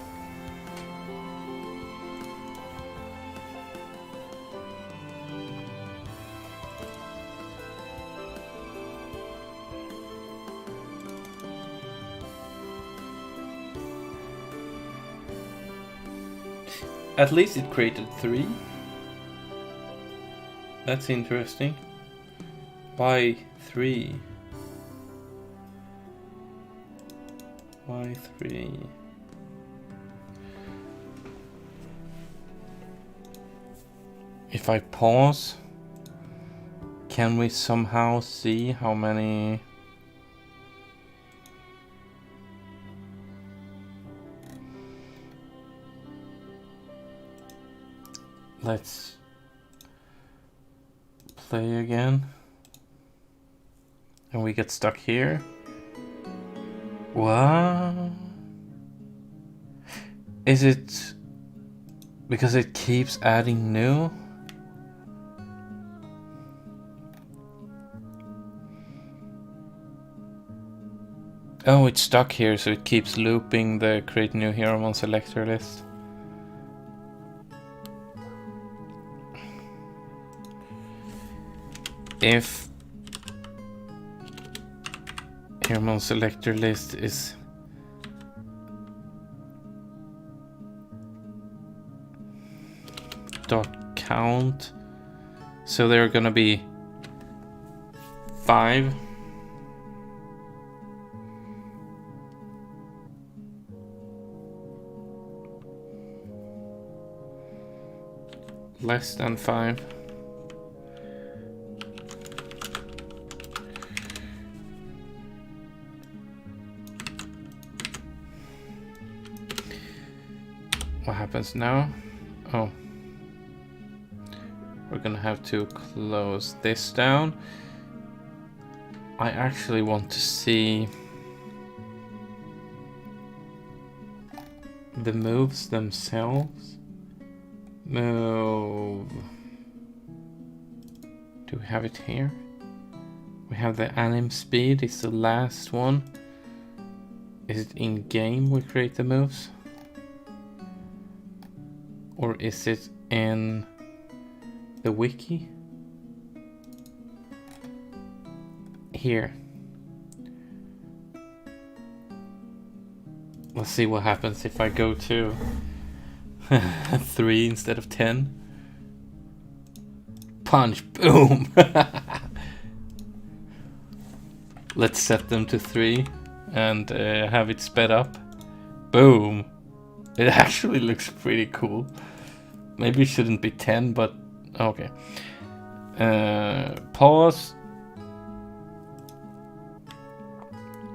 At least it created 3. That's interesting. Why 3? Why 3? If I pause, can we somehow see how many? Let's play again. And we get stuck here. What? Is it Because it keeps adding new. Oh, it's stuck here, so it keeps looping the create new hero on selector list. If hero selector list is .count, so there are gonna be 5. Less than 5. What happens now? Oh. We're gonna have to close this down. I actually want to see the moves themselves. Move. Do we have it here? We have the anim speed, it's the last one. Is it in game we create the moves? Or is it in the wiki? Here. Let's see what happens if I go to 3 instead of 10. Punch, boom! Let's set them to 3 and have it sped up. Boom! It actually looks pretty cool. Maybe it shouldn't be 10, but okay. Pause.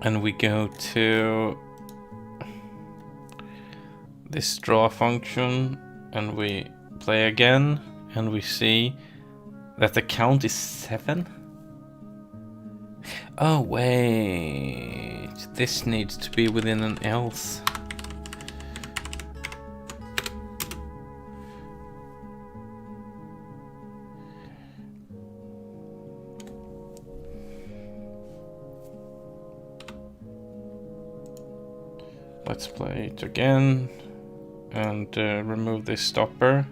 And we go to this draw function and we play again and we see that the count is 7. Oh wait, this needs to be within an else. Let's play it again and remove this stopper.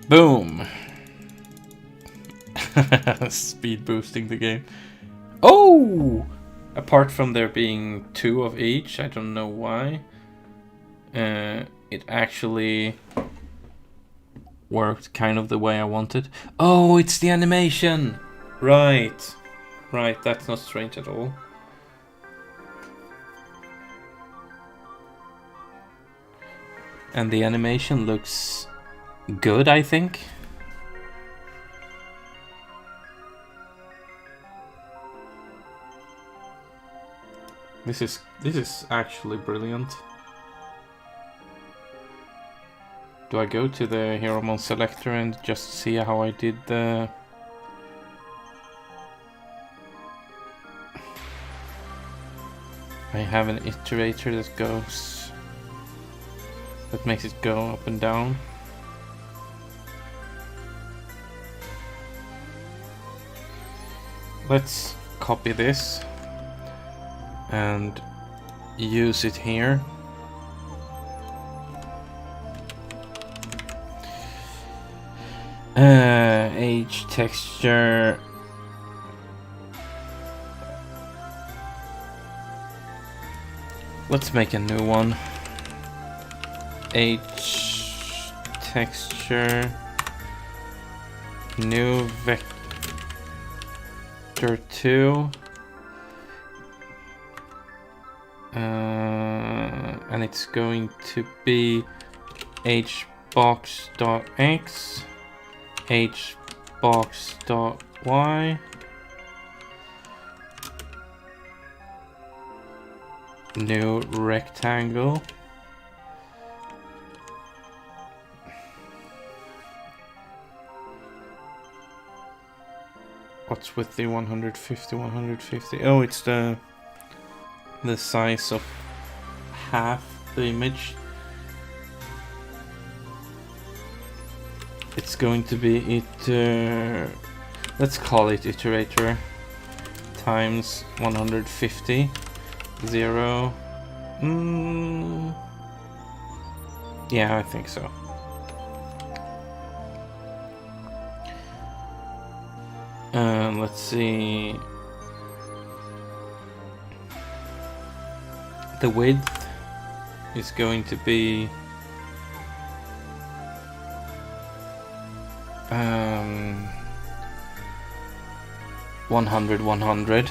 Boom! Speed boosting the game. Oh! Apart from there being 2 of each, I don't know why. It actually worked kind of the way I wanted. Oh, it's the animation! Right. Right, that's not strange at all. And the animation looks good, I think. This is actually brilliant. Do I go to the hero mon selector and just see how I did the... I have an iterator that goes... that makes it go up and down. Let's copy this and use it here. Age texture. Let's make a new one. Age texture. New vector 2. And it's going to be hbox.x, hbox.y, new rectangle, what's with the 150? Oh, it's the size of half. the image. It's going to be let's call it iterator times 150 0. Yeah, I think so. Let's see. The width is going to be 100 100,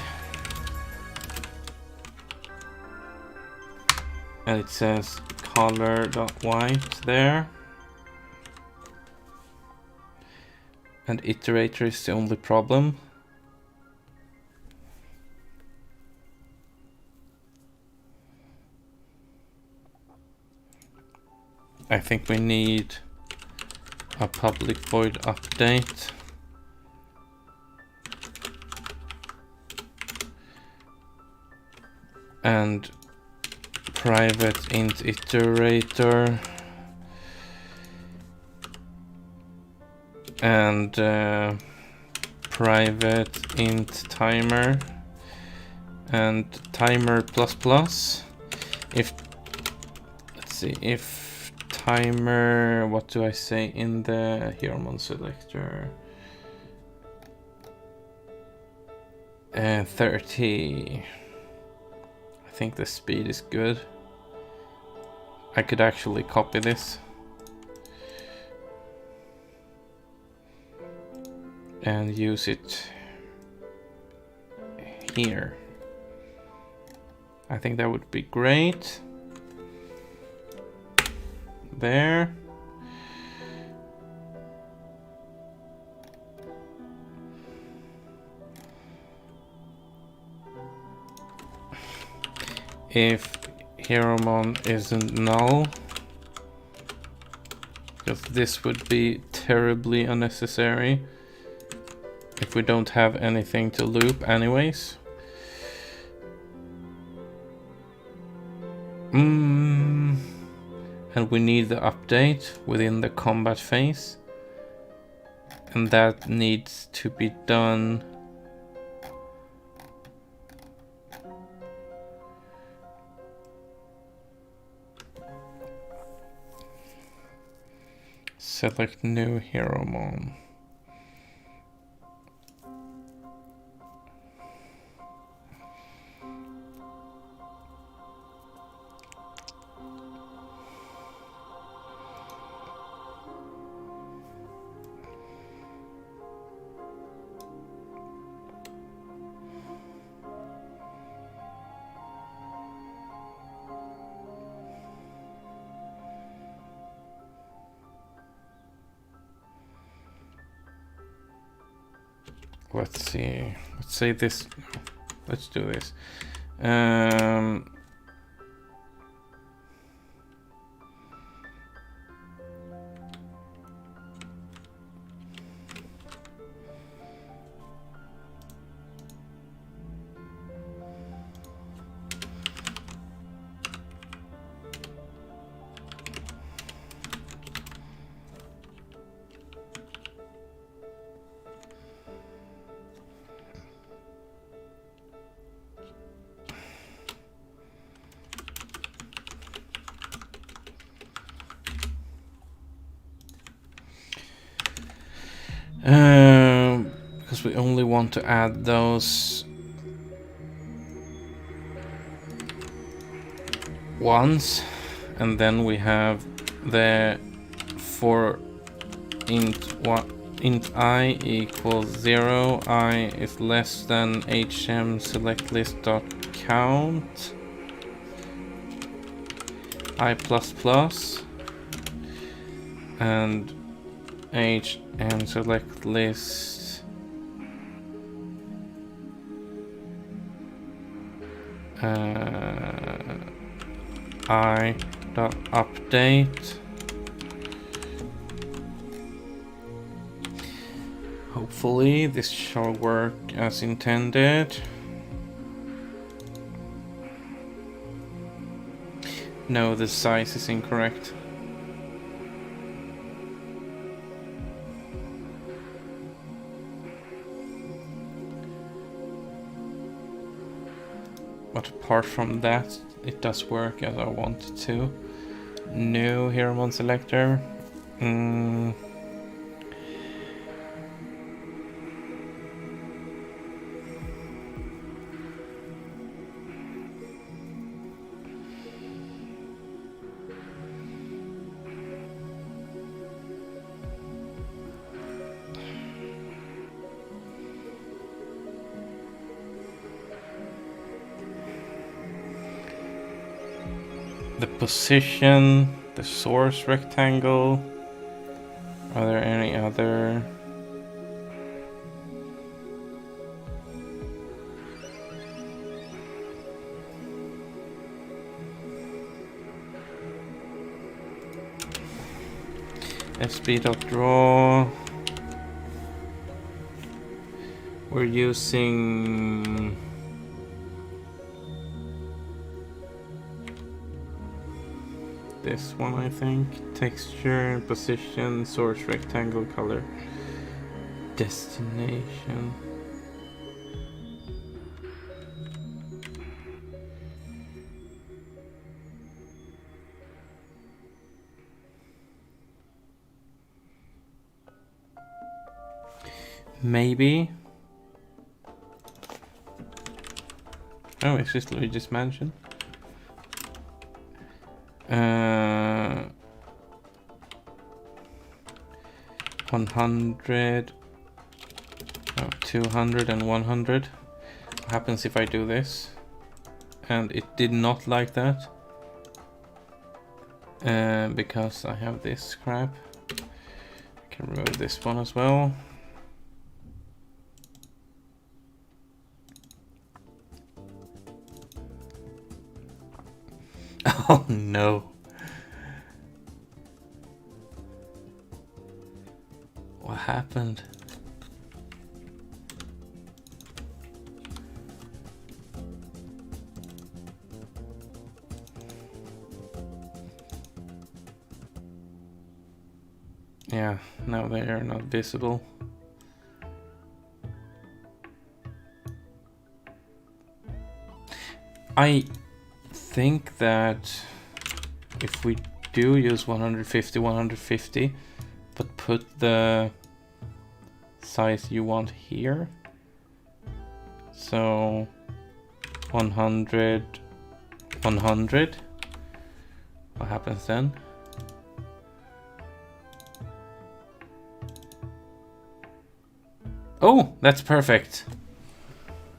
and it says color.white there, and iterator is the only problem. I think we need a public void update. And private int iterator. And private int timer. And timer plus plus. If, let's see, if timer, what do I say in the Hieromon selector? 30. I think the speed is good. I could actually copy this and use it here. I think that would be great. There. If Hieromon isn't null, because this would be terribly unnecessary if we don't have anything to loop anyways. And we need the update within the combat phase, and that needs to be done select new Hieromon. Let's see. Let's say this. Let's do this. Because we only want to add those once, and then we have the for int I equals 0, I is less than hm select list dot count I plus plus, and hm select list I dot update. Hopefully this shall work as intended. No, the size is incorrect. But apart from that, it does work as I want it to. New Hero selector. The position, the source rectangle. Are there any other? sb.draw. We're using this one, I think. Texture, position, source rectangle, color, destination. Maybe. Oh, it's just Luigi's Mansion. 100, 200 and 100. What happens if I do this? And it did not like that. Because I have this crap. I can remove this one as well. Oh no. What happened? Yeah, now they are not visible. I think that if we do use 150, but put the size you want here, so 100, 100, what happens then? Oh, that's perfect.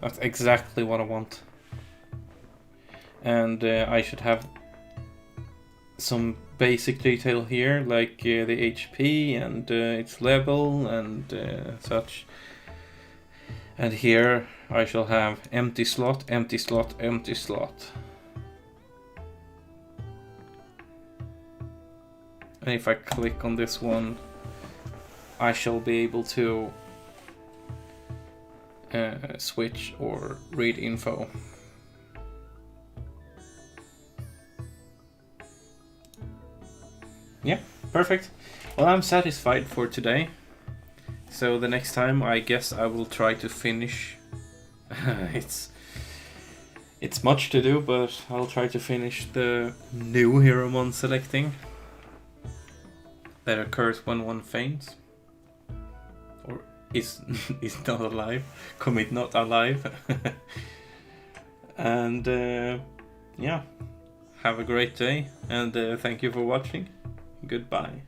That's exactly what I want. And I should have some basic detail here, like the HP and its level and such. And here I shall have empty slot, empty slot, empty slot. And if I click on this one, I shall be able to switch or read info. Yeah, perfect. Well, I'm satisfied for today. So the next time, I guess I will try to finish. It's much to do, but I'll try to finish the new Hero selecting that occurs when one faints or is not alive. Commit not alive. And yeah, have a great day, and thank you for watching. Goodbye.